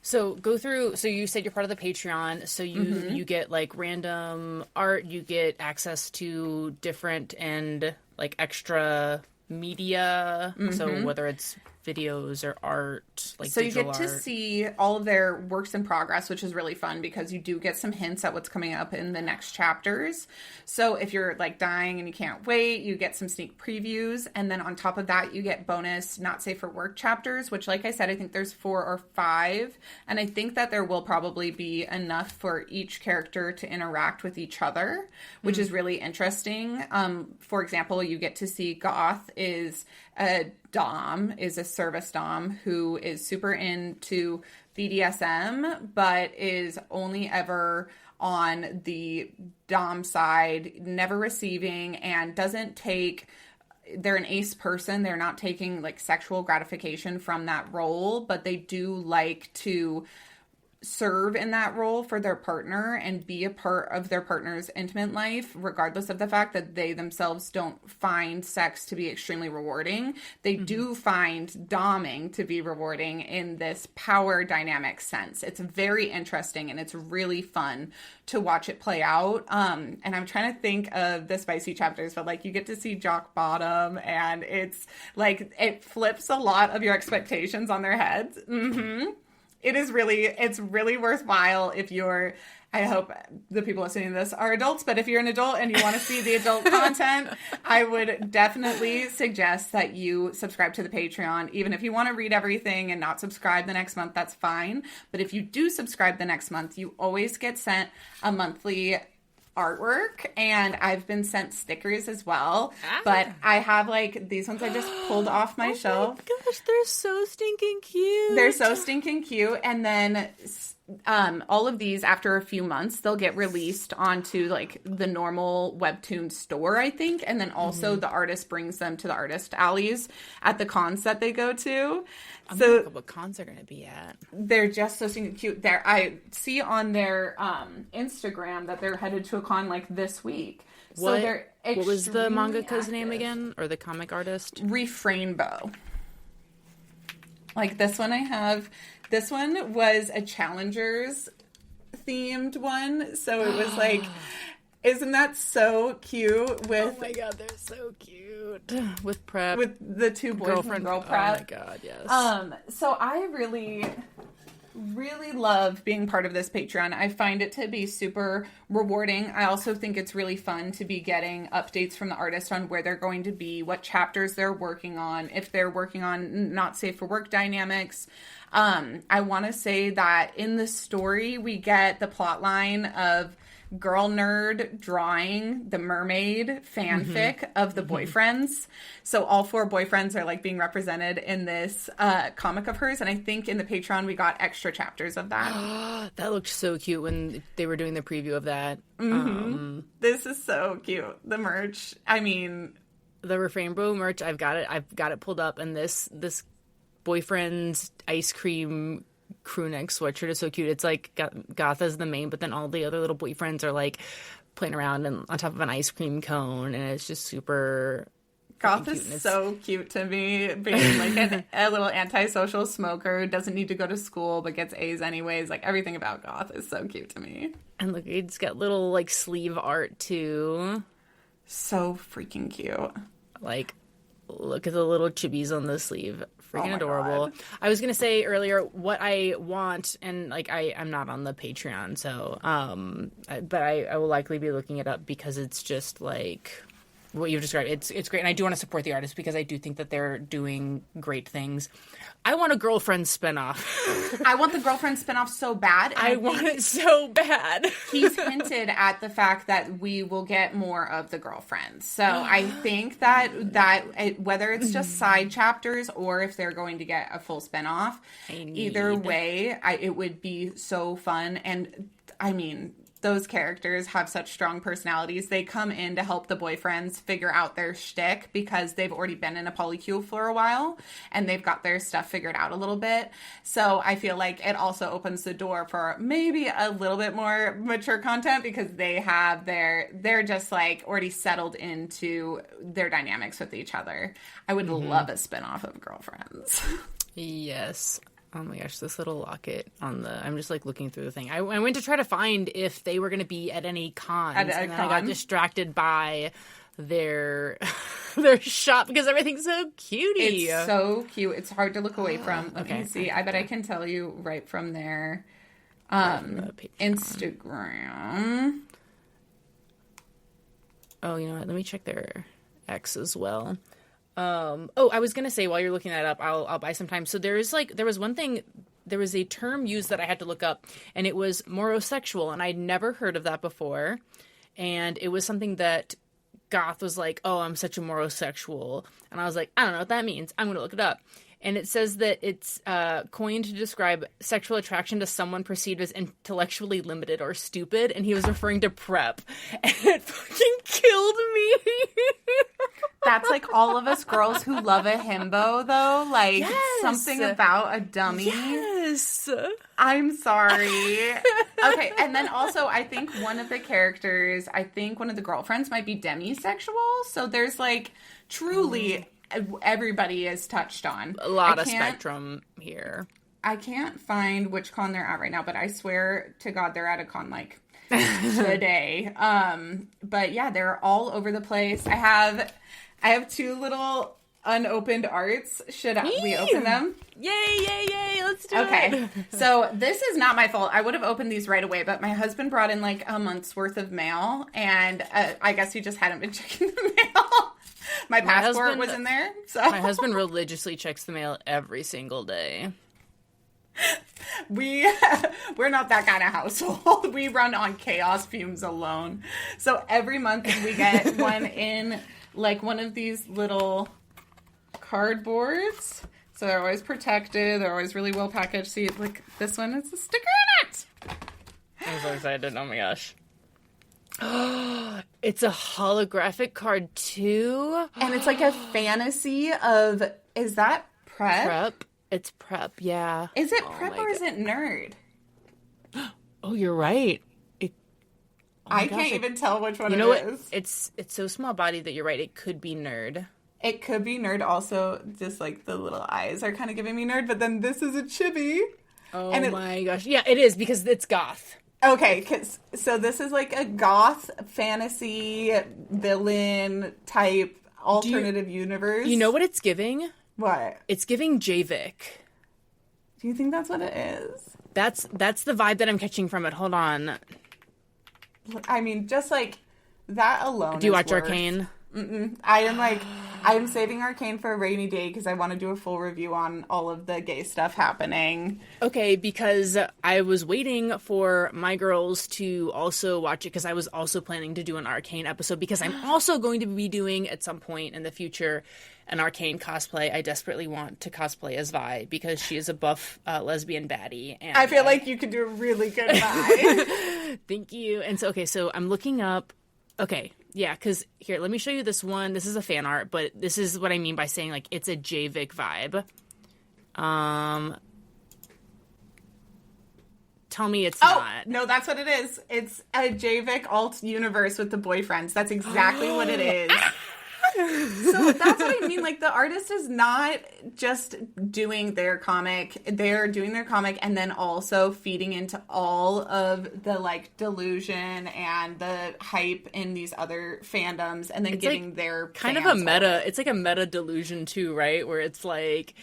So go through. So you said you're part of the Patreon. So you get like random art. You get access to different and like extra media. So whether it's videos or art, like so you get art. to see all of their works in progress, which is really fun because you do get some hints at what's coming up in the next chapters. So if you're like dying and you can't wait, you get some sneak previews, and then on top of that you get bonus not safe for work chapters, which, like I said, I think there's 4 or 5, and I think that there will probably be enough for each character to interact with each other, which is really interesting. For example, you get to see Goth is a service dom who is super into BDSM, but is only ever on the dom side, never receiving, and doesn't take... They're an ace person. They're not taking like sexual gratification from that role, but they do like to serve in that role for their partner and be a part of their partner's intimate life, regardless of the fact that they themselves don't find sex to be extremely rewarding. They do find doming to be rewarding in this power dynamic sense. It's very interesting, and it's really fun to watch it play out. And I'm trying to think of the spicy chapters, but like you get to see Jock Bottom, and it's like it flips a lot of your expectations on their heads. It's really worthwhile if you're, I hope the people listening to this are adults, but if you're an adult and you want to see the adult content, I would definitely suggest that you subscribe to the Patreon. Even if you want to read everything and not subscribe the next month, that's fine. But if you do subscribe the next month, you always get sent a monthly artwork, and I've been sent stickers as well. But I have like these ones I just pulled off my shelf. Oh my gosh, they're so stinking cute. They're so stinking cute. And then all of these, after a few months, they'll get released onto like the normal Webtoon store, I think. And then also the artist brings them to the artist alleys at the cons that they go to. I'm so look up what cons they're going to be at. They're just so stinking cute. I see on their Instagram that they're headed to a con like this week. What, so they're what was the mangaka's active. name again? Or the comic artist? Refrainbow. Like this one I have. This one was a Challengers themed one. So it was like... Isn't that so cute? With Oh my god, they're so cute. With prep. with the two boys and girl prep. Oh my god, yes. So I really love being part of this Patreon. I find it to be super rewarding. I also think it's really fun to be getting updates from the artist on where they're going to be, what chapters they're working on, if they're working on not safe for work dynamics. I want to say that in the story, we get the plot line of girl nerd drawing the mermaid fanfic of the boyfriends. So all 4 boyfriends are like being represented in this comic of hers. And I think in the Patreon, we got extra chapters of that. That looked so cute when they were doing the preview of that. This is so cute. The merch. I mean, The Refrainbow merch, I've got it pulled up, and this boyfriend's ice cream crew neck sweatshirt is so cute. It's like Goth as the main, but then all the other little boyfriends are like playing around and on top of an ice cream cone, and it's just super Goth is so cute to me, being like a little antisocial smoker who doesn't need to go to school but gets A's anyways. Like, everything about Goth is so cute to me. And look, it's got little like sleeve art too. So freaking cute. Like, look at the little chibis on the sleeve. Freaking adorable. God. I was gonna say earlier what I want, and like I'm not on the Patreon, so but I will likely be looking it up because it's just like what you've described. It's great, and I do want to support the artist because I do think that they're doing great things. I want a girlfriend spinoff. I want the girlfriend spinoff so bad. I want it so bad. He's hinted at the fact that we will get more of the girlfriends. So I think that whether it's just side chapters or if they're going to get a full spinoff, either way, it would be so fun. And I mean, those characters have such strong personalities. They come in to help the boyfriends figure out their shtick because they've already been in a polycule for a while and they've got their stuff figured out a little bit. So I feel like it also opens the door for maybe a little bit more mature content because they're just like already settled into their dynamics with each other. I would love a spinoff of Girlfriends. Yes. Oh my gosh, this little locket I'm just like looking through the thing. I went to try to find if they were going to be at any cons, and then I got distracted by their shop because everything's so cutie. It's so cute. It's hard to look away from. Let Okay. me see. I bet I can tell you right from their Instagram. Oh, you know what? Let me check their X as well. I was gonna say while you're looking that up, I'll buy some time. So there was a term used that I had to look up, and it was morosexual, and I'd never heard of that before. And it was something that Goth was like, "Oh, I'm such a morosexual," and I was like, "I don't know what that means. I'm gonna look it up." And it says that it's coined to describe sexual attraction to someone perceived as intellectually limited or stupid, and he was referring to prep. And it fucking killed me. That's like all of us girls who love a himbo, though. Like, Yes. something about a dummy. Yes. I'm sorry. Okay, and then also, I think one of the characters, one of the girlfriends might be demisexual. So there's like truly everybody is touched on. A lot of spectrum here. I can't find which con they're at right now, but I swear to God they're at a con like today. But yeah, they're all over the place. I have 2 little unopened arts. Should we open them? Yay, let's do it. Okay, so this is not my fault. I would have opened these right away, but my husband brought in like a month's worth of mail, and I guess he just hadn't been checking the mail. My passport was in there. So My husband religiously checks the mail every single day. We're not that kind of household. We run on chaos fumes alone. So every month we get one in like one of these little cardboards. So they're always protected. They're always really well packaged. See, like this one has a sticker in it. I'm so excited. Oh my gosh. It's a holographic card too. And it's like a fantasy of, is that prep? Prep. It's prep, yeah. Is it prep or is it nerd? Oh, you're right. I can't even tell which one it is. What? It's so small bodied that you're right. It could be nerd. It could be nerd. Also, just like the little eyes are kind of giving me nerd. But then this is a chibi. Oh my gosh. Yeah, it is because it's goth. Okay, so this is like a goth fantasy villain type alternative universe. You know what it's giving? What? It's giving JVic. Do you think that's what it is? That's the vibe that I'm catching from it. Hold on. I mean, just like that alone. Do you watch Arcane? I'm saving Arcane for a rainy day because I want to do a full review on all of the gay stuff happening. Okay, because I was waiting for my girls to also watch it because I was also planning to do an Arcane episode because I'm also going to be doing at some point in the future an Arcane cosplay. I desperately want to cosplay as Vi because she is a buff lesbian baddie. And I feel like you could do a really good Vi. Thank you. And so I'm looking up. Okay, yeah, because here, let me show you this one. This is a fan art, but this is what I mean by saying, like, it's a JVic vibe. Tell me it's not. No, that's what it is. It's a JVic alt universe with the boyfriends. That's exactly what it is. So that's what I mean. Like, the artist is not just doing their comic. They're doing their comic and then also feeding into all of the, like, delusion and the hype in these other fandoms and then It's giving like their kind of fans a meta. It's like a meta delusion too, right? Where it's like,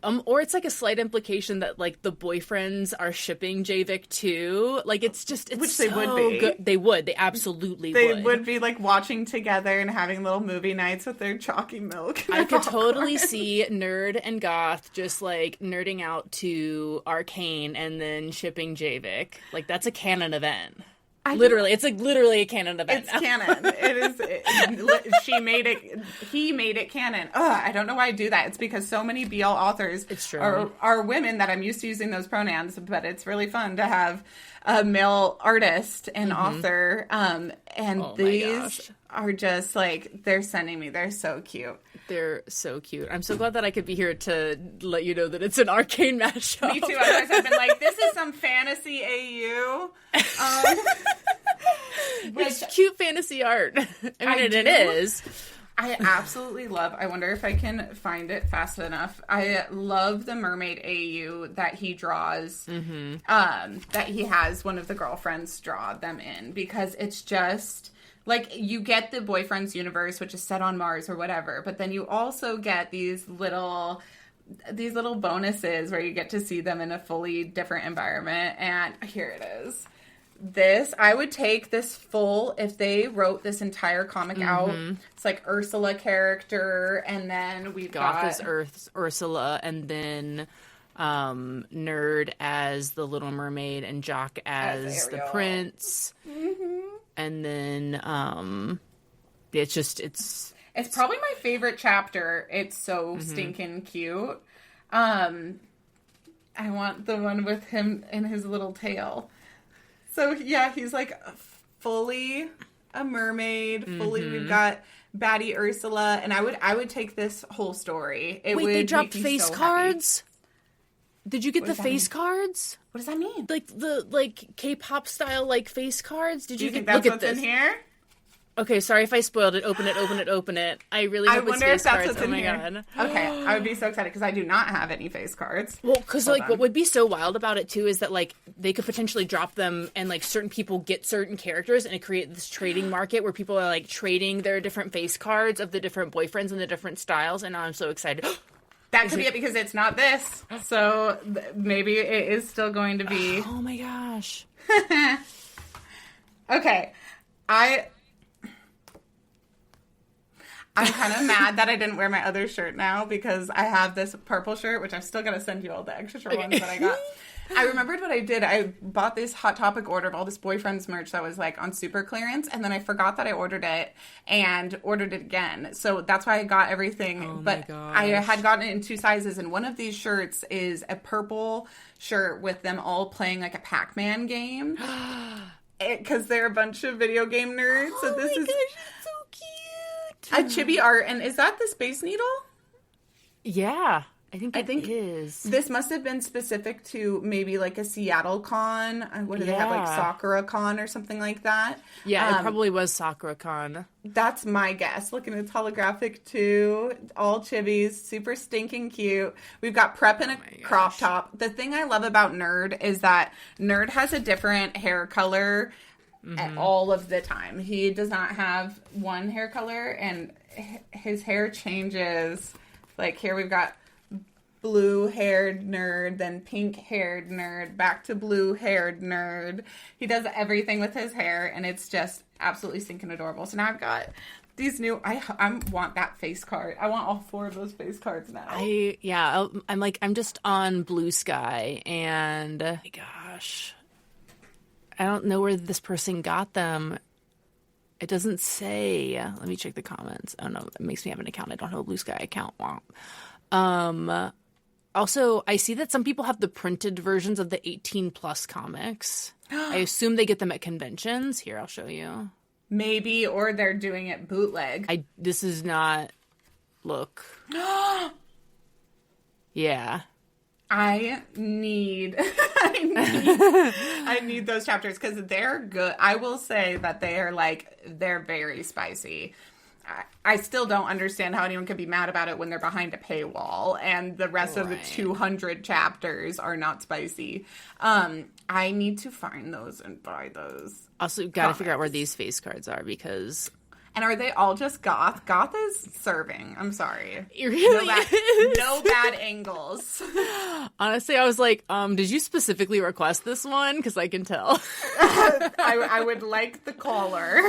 or it's like a slight implication that like the boyfriends are shipping JVic too. Like it's Which so they would be. good. They would. They absolutely They would. would be, like, watching together and having little movie nights with their chalky milk. I could totally see Nerd and Goth just like nerding out to Arcane and then shipping JVic. Like that's a canon event. It's like literally a canon event. It's canon. It is. She made it. He made it canon. Ugh, I don't know why I do that. It's because so many BL authors are women that I'm used to using those pronouns, but it's really fun to have a male artist and author. And these are just like, they're sending me. They're so cute. They're so cute. I'm so glad that I could be here to let you know that it's an Arcane mashup. Me too. Otherwise, I've been like, this is some fantasy AU. It's cute fantasy art. I mean, it is. I absolutely love, I wonder if I can find it fast enough. I love the mermaid AU that he draws, that he has one of the girlfriends draw them in, because it's just, like, you get the boyfriend's universe, which is set on Mars or whatever, but then you also get these little bonuses where you get to see them in a fully different environment, and here it is. This, I would take this full, if they wrote this entire comic out, it's like Ursula character, and then we've got... Goth as Ursula, and then Nerd as the Little Mermaid, and Jock as the Prince. And then, it's probably my favorite chapter. It's so stinking cute. I want the one with him and his little tail. So, yeah, he's, like, fully a mermaid. Fully, we've got baddie Ursula. And I would take this whole story. Wait, they dropped face cards? Did you get the face cards? What does that mean? Like, the, K-pop style, face cards? Did you think get, that's look what's at this? in here? Okay, sorry if I spoiled it. Open it. I really hope it's face cards. What's in here. God. Okay, I would be so excited because I do not have any face cards. Well, because what would be so wild about it too is that they could potentially drop them and certain people get certain characters and it create this trading market where people are trading their different face cards of the different boyfriends and the different styles. And now I'm so excited. That could be it because it's not this. So maybe it is still going to be. Oh my gosh. Okay, I'm kind of mad that I didn't wear my other shirt now because I have this purple shirt, which I've still got to send you all the extra ones that I got. I remembered what I did. I bought this Hot Topic order of all this boyfriend's merch that was on super clearance, and then I forgot that I ordered it and ordered it again. So that's why I got everything. Oh but I had gotten it in 2 sizes, and one of these shirts is a purple shirt with them all playing a Pac-Man game. Because they're a bunch of video game nerds. So this is so cute. a chibi art. And is that the Space Needle? Yeah. I think it is. This must have been specific to maybe like a Seattle con. What do they have, like Sakura Con or something like that? Yeah, it probably was Sakura Con. That's my guess. Looking at holographic too, all chibis, super stinking cute. We've got Prep in a crop top. The thing I love about Nerd is that Nerd has a different hair color all of the time. He does not have one hair color, and his hair changes. Like here we've got blue-haired Nerd, then pink-haired Nerd, back to blue-haired Nerd. He does everything with his hair, and it's just absolutely stinking adorable. So now I've got these new... I want that face card. I want all 4 of those face cards now. I'm just on Blue Sky, and my gosh, I don't know where this person got them. It doesn't say. Let me check the comments. Oh no, it makes me have an account. I don't have a Blue Sky account. Also, I see that some people have the printed versions of the 18 plus comics. I assume they get them at conventions. Here, I'll show you. Maybe, or they're doing it bootleg. This is not... Look. Yeah. I need those chapters because they're good. I will say that they're very spicy. I still don't understand how anyone could be mad about it when they're behind a paywall and the rest of the 200 chapters are not spicy. I need to find those and buy those. Also, got to figure out where these face cards are because... And are they all just goth? Goth is serving. I'm sorry. It really no bad angles. Honestly, I was like, did you specifically request this one? Because I can tell. I would like the collar.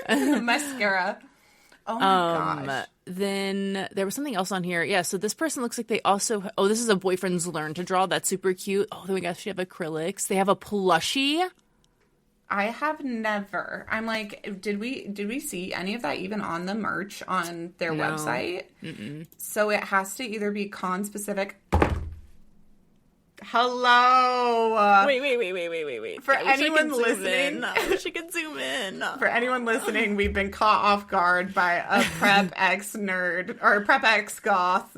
Mascara. Oh my gosh. Then there was something else on here. Yeah, so this person looks like they also... Oh, this is a Boyfriend's Learn to Draw. That's super cute. Oh, then we actually have acrylics. They have a plushie. I have never. I'm like, did we see any of that even on the merch on their website? Mm-mm. So it has to either be con specific. Hello. Wait. For anyone listening, I wish I could zoom in. For anyone listening, we've been caught off guard by a Prep X nerd or Prep X goth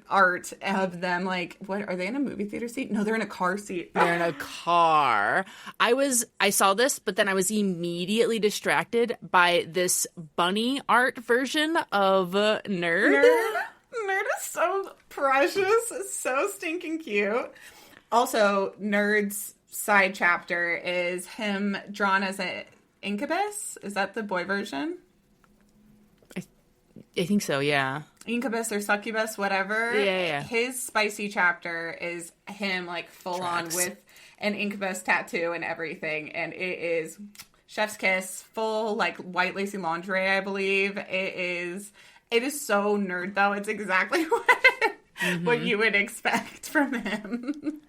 art of them. Like, what are they in a movie theater seat? No, they're in a car seat. They're in a car. I saw this, but then I was immediately distracted by this bunny art version of Nerd. Nerd is so precious, so stinking cute. Also, Nerd's side chapter is him drawn as an incubus. Is that the boy version? I think so, yeah. Incubus or succubus, whatever. Yeah. His spicy chapter is him, like, full on with an incubus tattoo and everything. And it is chef's kiss, full, like, white lacy lingerie, I believe. It is so Nerd, though. It's exactly what you would expect from him.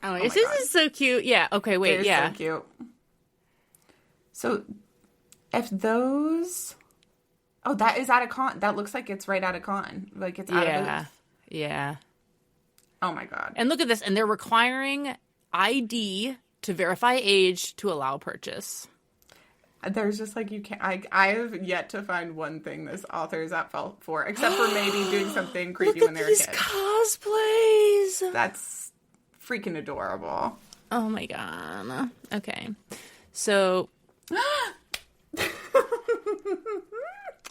Oh, this is so cute. Yeah. Okay, wait. They're so cute. So, if those... Oh, that is at a con. That looks like it's right at a con. Like, it's out of booth. Yeah. Oh, my God. And look at this. And they're requiring ID to verify age to allow purchase. There's just, like, you can't... I have yet to find one thing this author is at fault for, except for maybe doing something creepy when they were kids. Look at these cosplays! That's freaking adorable. Oh, my God. Okay. So...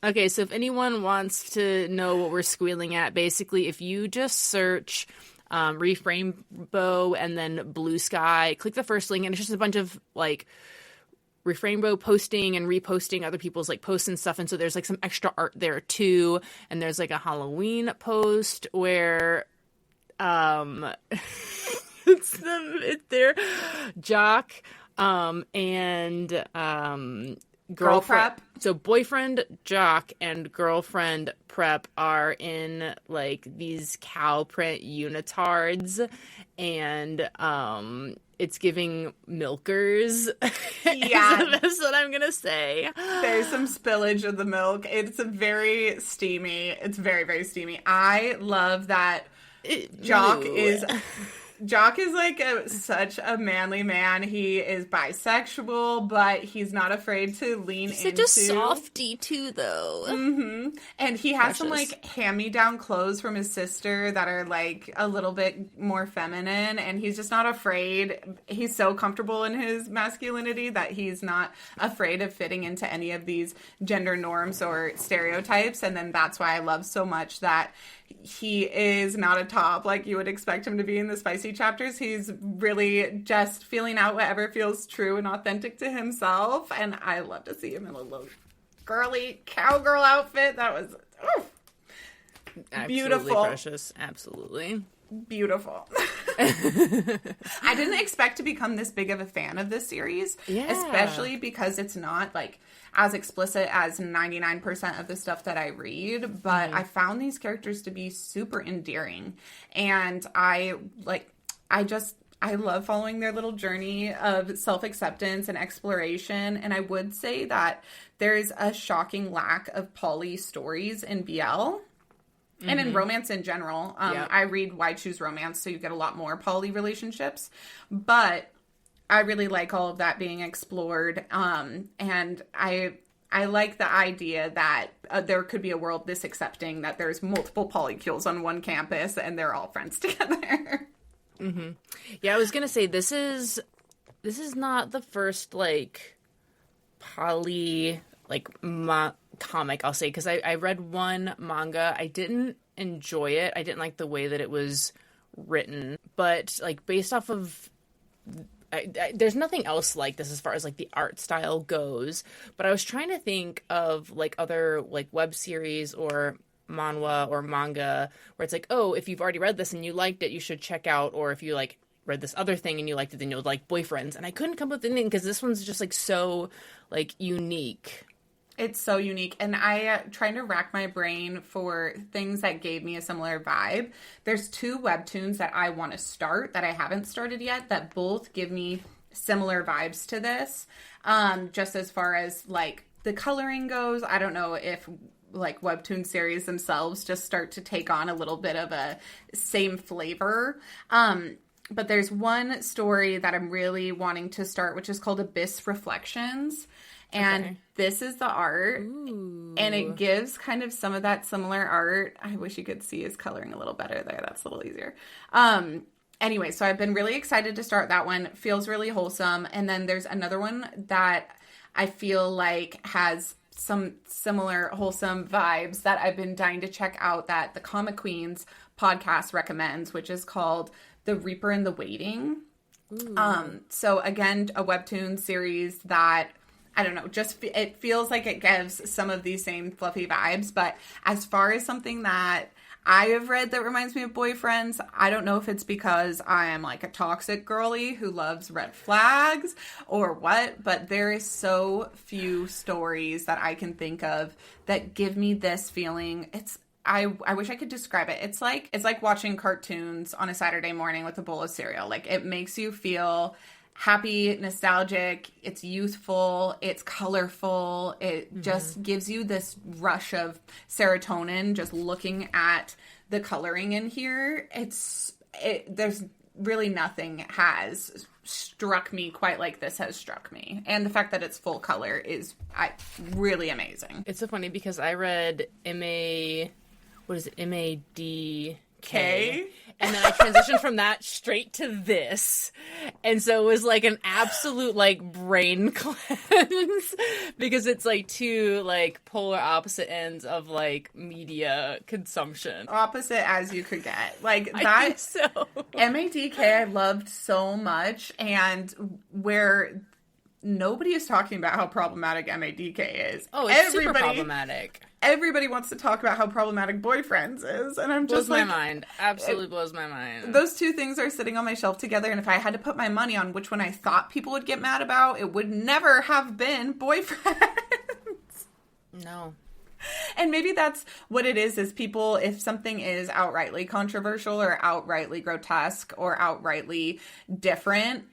Okay, so if anyone wants to know what we're squealing at, basically, if you just search Refrainbow and then Blue Sky, click the first link, and it's just a bunch of, like, Refrainbow posting and reposting other people's, like, posts and stuff, and so there's, like, some extra art there, too, and there's, like, a Halloween post where, it's their Jock, and, Girl Prep. So boyfriend Jock and girlfriend Prep are in, like, these cow print unitards, and it's giving milkers. Yeah. That's what I'm gonna say. There's some spillage of the milk. It's very steamy. It's very, very steamy. I love that Jock is Jock is like such a manly man. He is bisexual, but he's not afraid to lean He's into... such a softie, too, though. Mm-hmm. And he has Precious. some, like, hand-me-down clothes from his sister that are, like, a little bit more feminine, and he's just not afraid. He's so comfortable in his masculinity that he's not afraid of fitting into any of these gender norms or stereotypes, and then that's why I love so much that he is not a top like you would expect him to be in the spicy chapters. He's really just feeling out whatever feels true and authentic to himself, and I love to see him in a little girly cowgirl outfit. That was beautiful. Precious. Absolutely. Beautiful. I didn't expect to become this big of a fan of this series, especially because it's not like as explicit as 99% of the stuff that I read, but I found these characters to be super endearing, and I love following their little journey of self-acceptance and exploration. And I would say that there's a shocking lack of poly stories in BL. And in romance in general. I read Why Choose Romance, so you get a lot more poly relationships. But I really like all of that being explored. And I like the idea that there could be a world this accepting that there's multiple polycules on one campus and they're all friends together. Mm-hmm. Yeah, I was going to say, this is not the first, like, poly, like, comic, I'll say, because I read one manga. I didn't enjoy it. I didn't like the way that it was written, but like based off of there's nothing else like this as far as like the art style goes, but I was trying to think of like other like web series or manhwa or manga where it's like, oh, if you've already read this and you liked it, you should check out, or if you like read this other thing and you liked it, then you'll like Boyfriends. And I couldn't come up with anything because this one's just like so like unique. It's so unique. And I trying to rack my brain for things that gave me a similar vibe. There's 2 webtoons that I want to start that I haven't started yet that both give me similar vibes to this. Just as far as like the coloring goes, I don't know if like webtoon series themselves just start to take on a little bit of a same flavor. But there's one story that I'm really wanting to start, which is called Abyss Reflections. And this is the art. Ooh. And it gives kind of some of that similar art. I wish you could see his coloring a little better there. That's a little easier. Anyway, so I've been really excited to start that one. It feels really wholesome. And then there's another one that I feel like has some similar wholesome vibes that I've been dying to check out that the Comic Queens podcast recommends, which is called The Reaper in the Waiting. So again, a webtoon series that, I don't know, just it feels like it gives some of these same fluffy vibes. But as far as something that I have read that reminds me of Boyfriends, I don't know if it's because I am like a toxic girly who loves red flags or what, but there is so few stories that I can think of that give me this feeling. I wish I could describe it. It's like watching cartoons on a Saturday morning with a bowl of cereal. Like, it makes you feel happy, nostalgic, it's youthful, it's colorful, it just gives you this rush of serotonin just looking at the coloring in here. There's really nothing has struck me quite like this has struck me. And the fact that it's full color is really amazing. It's so funny because I read MADK? And then I transitioned from that straight to this. And so it was like an absolute like brain cleanse because it's like 2 like polar opposite ends of like media consumption. Opposite as you could get. Like that. So MADK I loved so much, and where nobody is talking about how problematic MADK is. Oh, it's super problematic. Everybody wants to talk about how problematic Boyfriends is, and I'm just blows my mind. Absolutely blows my mind. Those 2 things are sitting on my shelf together, and if I had to put my money on which one I thought people would get mad about, it would never have been Boyfriends. No. And maybe that's what it is people, if something is outrightly controversial or outrightly grotesque or outrightly different,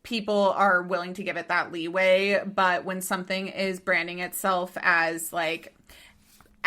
people are willing to give it that leeway. But when something is branding itself as like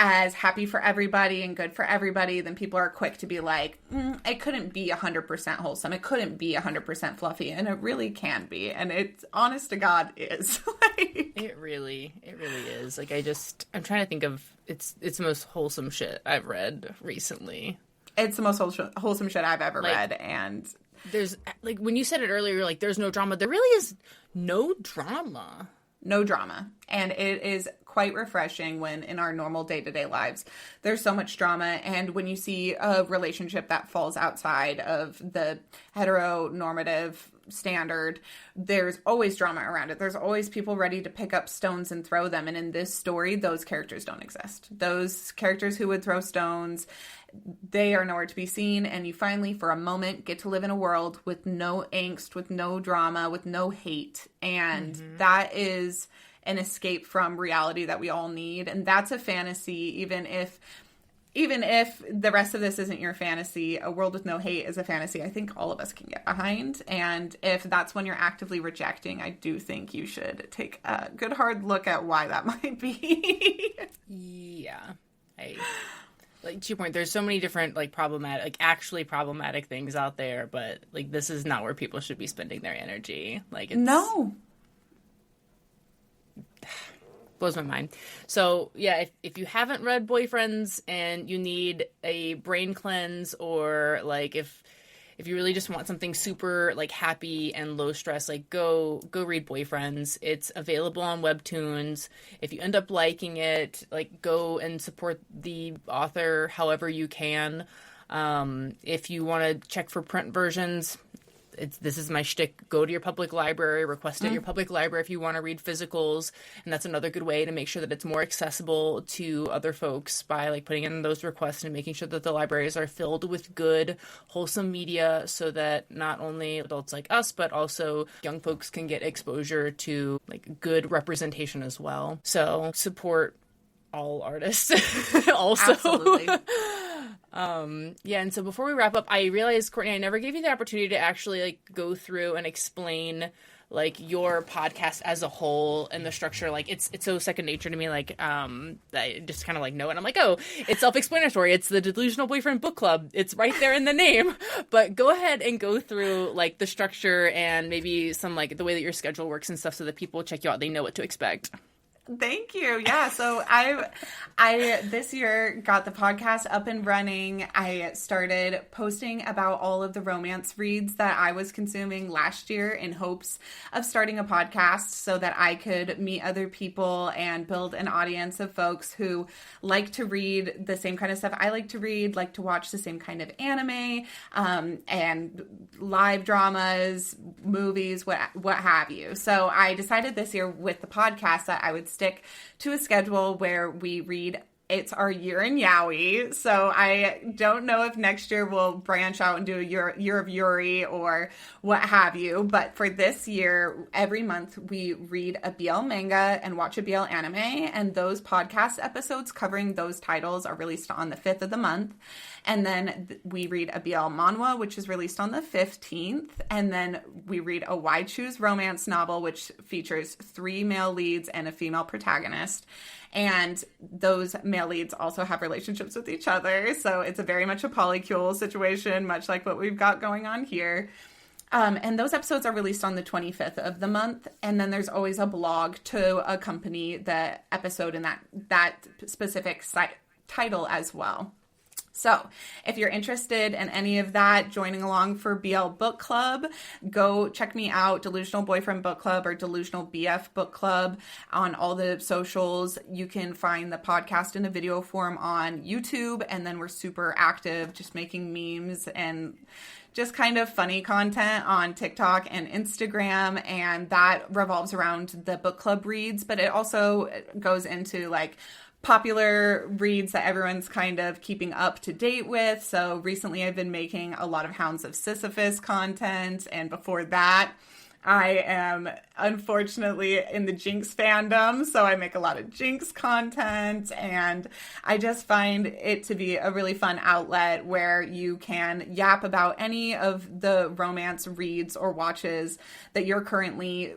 as happy for everybody and good for everybody, then people are quick to be like, it couldn't be 100% wholesome. It couldn't be 100% fluffy. And it really can be. And it's, honest to God, is. Like, it really is. Like, I'm trying to think of, it's the most wholesome shit I've read recently. It's the most wholesome shit I've ever read. And there's, like, when you said it earlier, you're like, there's no drama. There really is no drama. No drama. And it is quite refreshing when in our normal day-to-day lives there's so much drama, and when you see a relationship that falls outside of the heteronormative standard, there's always drama around it. There's always people ready to pick up stones and throw them, and in this story those characters don't exist. Those characters who would throw stones, they are nowhere to be seen, and you finally for a moment get to live in a world with no angst, with no drama, with no hate, and that is an escape from reality that we all need. And that's a fantasy. Even if the rest of this isn't your fantasy, a world with no hate is a fantasy I think all of us can get behind. And if that's when you're actively rejecting, I do think you should take a good hard look at why that might be. Yeah. Like, to your point, there's so many different, like, problematic, like, actually problematic things out there, but, like, this is not where people should be spending their energy. Like, it's... No. Blows my mind. So, yeah, if you haven't read Boyfriends and you need a brain cleanse, or, like, if you really just want something super, like, happy and low stress, like, go read Boyfriends. It's available on Webtoons. If you end up liking it, like, go and support the author however you can. If you want to check for print versions, this is my shtick. Go to your public library, request at your public library if you want to read physicals. And that's another good way to make sure that it's more accessible to other folks by, like, putting in those requests and making sure that the libraries are filled with good, wholesome media, so that not only adults like us, but also young folks can get exposure to, like, good representation as well. So support all artists also. Absolutely. Yeah, and so before we wrap up, I realized, Courtney, I never gave you the opportunity to actually, like, go through and explain, like, your podcast as a whole and the structure. Like, it's so second nature to me, like, I just kind of, like, know it. I'm like, oh, it's self-explanatory. It's the Delusional Boyfriend Bookclub. It's right there in the name. But go ahead and go through, like, the structure and maybe some, like, the way that your schedule works and stuff, so that people check you out, they know what to expect. Thank you. Yeah. So I this year got the podcast up and running. I started posting about all of the romance reads that I was consuming last year in hopes of starting a podcast so that I could meet other people and build an audience of folks who like to read the same kind of stuff I like to watch the same kind of anime, and live dramas, movies, what have you. So I decided this year with the podcast that I would stick to a schedule where we read. It's our year in Yaoi, so I don't know if next year we'll branch out and do a year of Yuri or what have you, but for this year, every month we read a BL manga and watch a BL anime, and those podcast episodes covering those titles are released on the 5th of the month. And then we read a BL manhwa, which is released on the 15th. And then we read a Why Choose romance novel, which features 3 male leads and a female protagonist. And those male leads also have relationships with each other. So it's very much a polycule situation, much like what we've got going on here. And those episodes are released on the 25th of the month. And then there's always a blog to accompany the episode in that specific title as well. So if you're interested in any of that, joining along for BL Book Club, go check me out, Delusional Boyfriend Book Club or Delusional BF Book Club on all the socials. You can find the podcast in a video form on YouTube, and then we're super active just making memes and just kind of funny content on TikTok and Instagram, and that revolves around the book club reads, but it also goes into, like, popular reads that everyone's kind of keeping up to date with. So recently I've been making a lot of Hounds of Sisyphus content, and before that I am unfortunately in the Jinx fandom, so I make a lot of Jinx content, and I just find it to be a really fun outlet where you can yap about any of the romance reads or watches that you're currently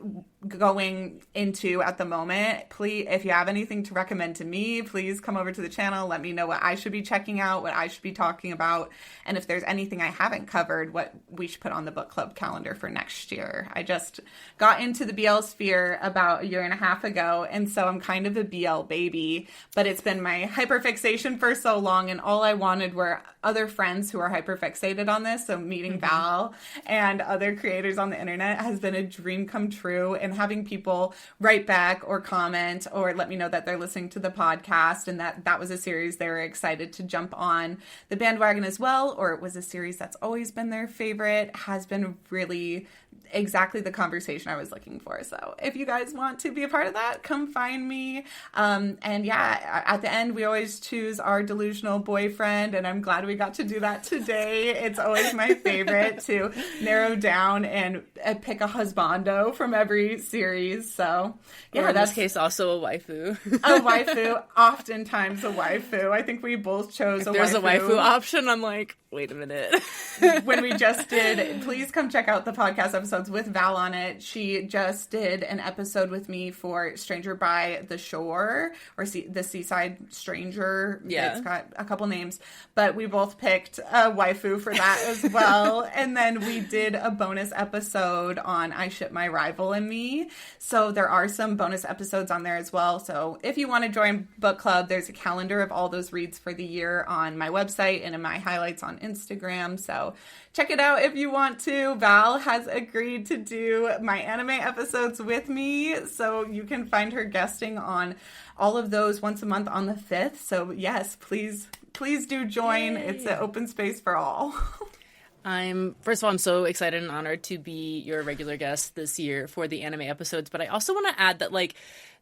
going into at the moment. Please, if you have anything to recommend to me, please come over to the channel. Let me know what I should be checking out, what I should be talking about, and if there's anything I haven't covered, what we should put on the book club calendar for next year. I just got into the BL sphere about a year and a half ago, and so I'm kind of a BL baby, but it's been my hyperfixation for so long, and all I wanted were other friends who are hyperfixated on this. So meeting Val and other creators on the internet has been a dream come true, and having people write back or comment or let me know that they're listening to the podcast and that was a series they were excited to jump on the bandwagon as well, or it was a series that's always been their favorite, has been really exactly the conversation I was looking for. So if you guys want to be a part of that, come find me. And yeah, at the end, we always choose our delusional boyfriend, and I'm glad we got to do that today. It's always my favorite to narrow down and pick a husbando from every series. So yeah, in this case, also a waifu. A waifu, oftentimes a waifu. I think we both chose a waifu. There's a waifu option. I'm like, wait a minute. When we just did, please come check out the podcast episodes with Val on it. She just did an episode with me for Stranger by the Shore, or the Seaside Stranger. Yeah. It's got a couple names, but we both picked a waifu for that as well. And then we did a bonus episode on I Ship My Rival and Me. So there are some bonus episodes on there as well. So if you want to join book club, there's a calendar of all those reads for the year on my website and in my highlights on Instagram. So check it out if you want to. Val has agreed to do my anime episodes with me, so you can find her guesting on all of those once a month on the 5th. So yes, please do join. Yay. It's an open space for all. First of all, I'm so excited and honored to be your regular guest this year for the anime episodes, but I also want to add that, like,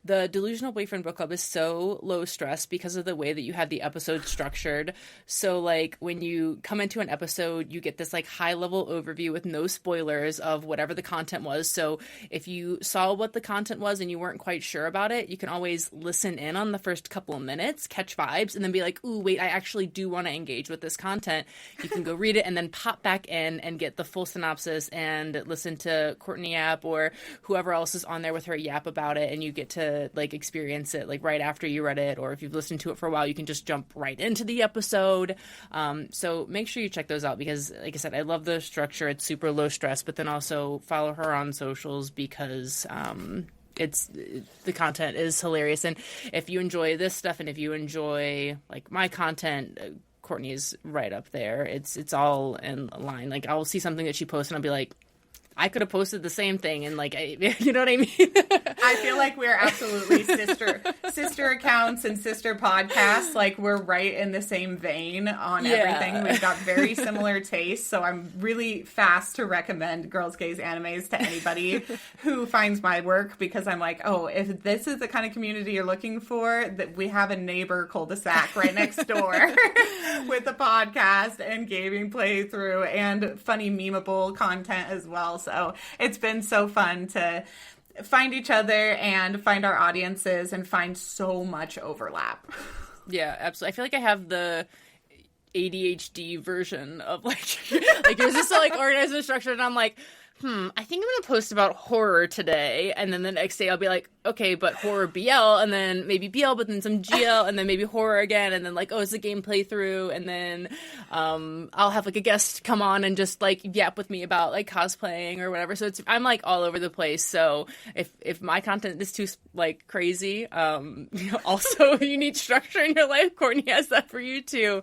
the Delusional Boyfriend Book Club is so low stress because of the way that you have the episode structured. So, like, when you come into an episode, you get this, like, high-level overview with no spoilers of whatever the content was. So if you saw what the content was and you weren't quite sure about it, you can always listen in on the first couple of minutes, catch vibes, and then be like, ooh, wait, I actually do want to engage with this content. You can go read it and then pop back in and get the full synopsis and listen to Courtney yap or whoever else is on there with her yap about it, and you get to like experience it like right after you read it, or if you've listened to it for a while, you can just jump right into the episode. So make sure you check those out because, like I said, I love the structure. It's super low stress, but then also follow her on socials because the content is hilarious. And if you enjoy this stuff and if you enjoy like my content, Courtney's right up there. It's all in line. Like, I'll see something that she posts and I'll be like, I could have posted the same thing, and like, you know what I mean? I feel like we're absolutely sister accounts and sister podcasts. Like, we're right in the same vein on everything. We've got very similar tastes, so I'm really fast to recommend Girls Gays Animes to anybody who finds my work, because I'm like, oh, if this is the kind of community you're looking for, that we have a neighbor cul-de-sac right next door with a podcast and gaming playthrough and funny memeable content as well. So it's been so fun to find each other and find our audiences and find so much overlap. Yeah, absolutely. I feel like I have the ADHD version of like yours is so like organized and structured, and I'm like, I think I'm going to post about horror today. And then the next day I'll be like, okay, but horror BL, and then maybe BL, but then some GL, and then maybe horror again. And then like, oh, it's a game playthrough. And then I'll have like a guest come on and just like yap with me about like cosplaying or whatever. So I'm like all over the place. So if my content is too like crazy, also you need structure in your life, Courtney has that for you too.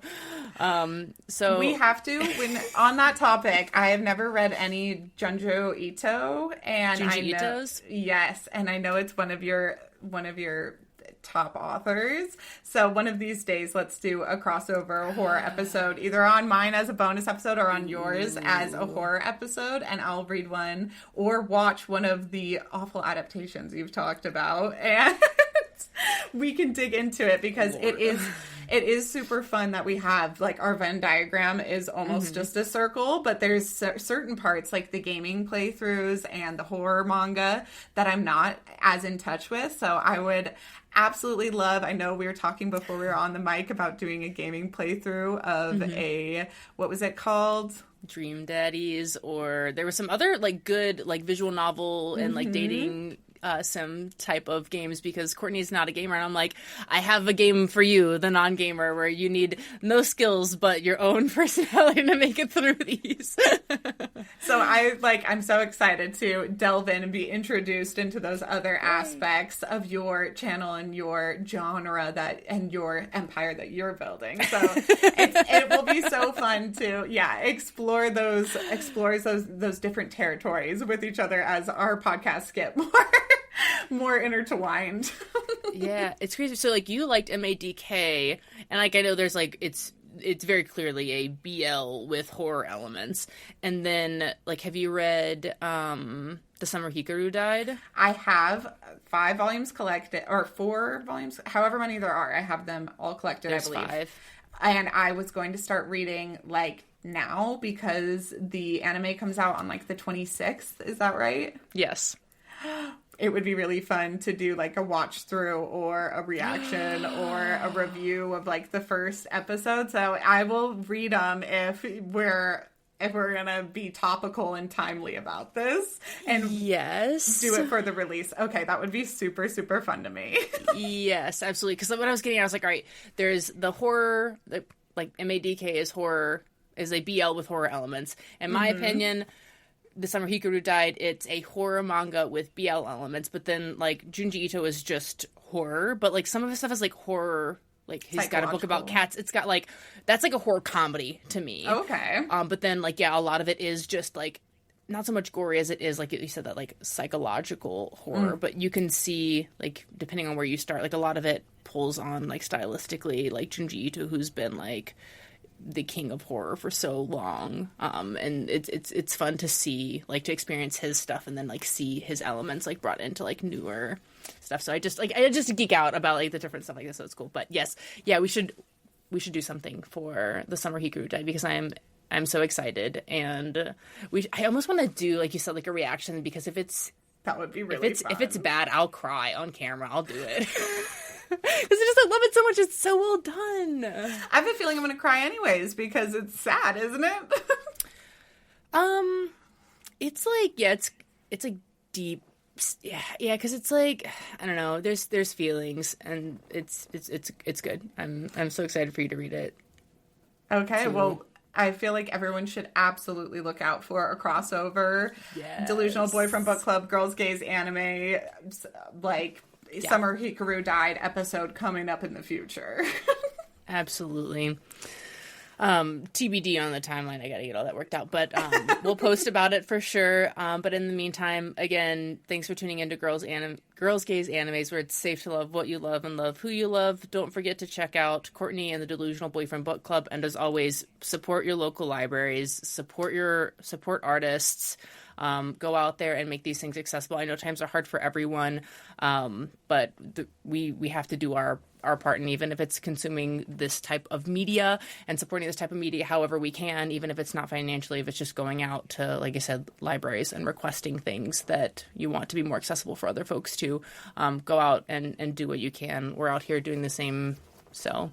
So we have to, on that topic, I have never read any Junji Ito, and Junji Ito's? Yes, and I know it's one of your top authors. So one of these days, let's do a crossover horror episode, either on mine as a bonus episode or on yours as a horror episode, and I'll read one or watch one of the awful adaptations you've talked about, and we can dig into it because it is super fun that we have, like, our Venn diagram is almost just a circle, but there's certain parts like the gaming playthroughs and the horror manga that I'm not as in touch with. So I would absolutely love, I know we were talking before we were on the mic about doing a gaming playthrough of what was it called? Dream Daddies, or there was some other like good like visual novel and like dating sim type of games because Courtney's not a gamer, and I'm like, I have a game for you, the non-gamer, where you need no skills but your own personality to make it through these. So I'm so excited to delve in and be introduced into those other aspects of your channel and your genre and your empire that you're building. So it will be so fun to explore those different territories with each other as our podcasts get more intertwined. Yeah, it's crazy. So like you liked MADK, and like I know there's like it's very clearly a BL with horror elements. And then like have you read The Summer Hikaru Died? I have 5 volumes collected, or 4 volumes, however many there are. I have them all collected, There's I believe. 5. And I was going to start reading like now because the anime comes out on like the 26th. Is that right? Yes. It would be really fun to do like a watch through or a reaction or a review of like the first episode. So I will read them if we're gonna be topical and timely about this, and yes, do it for the release. Okay, that would be super, super fun to me. Yes, absolutely. Because what I was getting at, I was like, all right, there's the horror, like MADK is horror, is a BL with horror elements. In my opinion, The Summer Hikaru Died, it's a horror manga with BL elements. But then like Junji Ito is just horror, but like some of his stuff is like horror. Like he's got a book about cats. It's got like that's like a horror comedy to me. Okay. But then like a lot of it is just like not so much gory as it is like you said that like psychological horror. But you can see like depending on where you start, like a lot of it pulls on like stylistically like Junji Ito, who's been like the king of horror for so long. And it's fun to see like to experience his stuff and then like see his elements like brought into like newer stuff. So I just geek out about like the different stuff like this. So it's cool. But yes, yeah, we should do something for The Summer Hikaru Died because I'm so excited, and I almost want to do like you said like a reaction because that would be really fun. If it's bad, I'll cry on camera. I'll do it. Because I love it so much. It's so well done. I have a feeling I'm going to cry anyways because it's sad, isn't it? It's like it's like deep. Yeah, because it's like I don't know. There's feelings, and it's good. I'm so excited for you to read it. Okay, well, I feel like everyone should absolutely look out for a crossover. Yes. Delusional Boyfriend Bookclub, Girls Gays Anime, like Summer Hikaru Died episode coming up in the future. Absolutely. TBD on the timeline. I gotta get all that worked out, but we'll post about it for sure. But in the meantime, again, thanks for tuning into Girls Gays Animes, where it's safe to love what you love and love who you love. Don't forget to check out Courtney and the Delusional Boyfriend Book Club, and as always, support your local libraries, support artists. Go out there and make these things accessible. I know times are hard for everyone, but we have to do our part, and even if it's consuming this type of media and supporting this type of media however we can, even if it's not financially, if it's just going out to, like I said, libraries and requesting things that you want to be more accessible for other folks to go out and do what you can. We're out here doing the same. So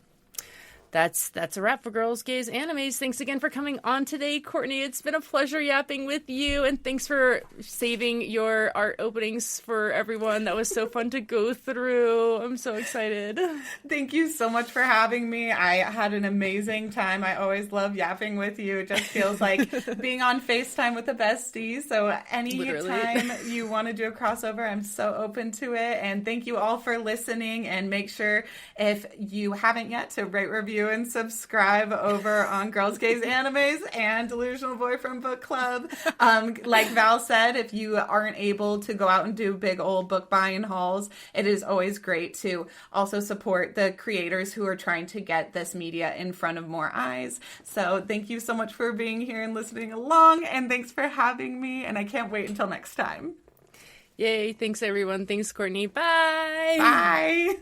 that's a wrap for Girls Gays Animes. Thanks again for coming on today, Courtney. It's been a pleasure yapping with you, and thanks for saving your art openings for everyone. That was so fun to go through. I'm so excited. Thank you so much for having me. I had an amazing time. I always love yapping with you. It just feels like being on FaceTime with a bestie. So anytime you want to do a crossover, I'm so open to it. And thank you all for listening. And make sure, if you haven't yet, to rate, review, and subscribe over on Girls Gays Animes and Delusional Boyfriend Book Club. Like Val said, if you aren't able to go out and do big old book buying hauls, it is always great to also support the creators who are trying to get this media in front of more eyes. So thank you so much for being here and listening along, and thanks for having me, and I can't wait until next time. Yay, thanks everyone. Thanks, Courtney. Bye. Bye.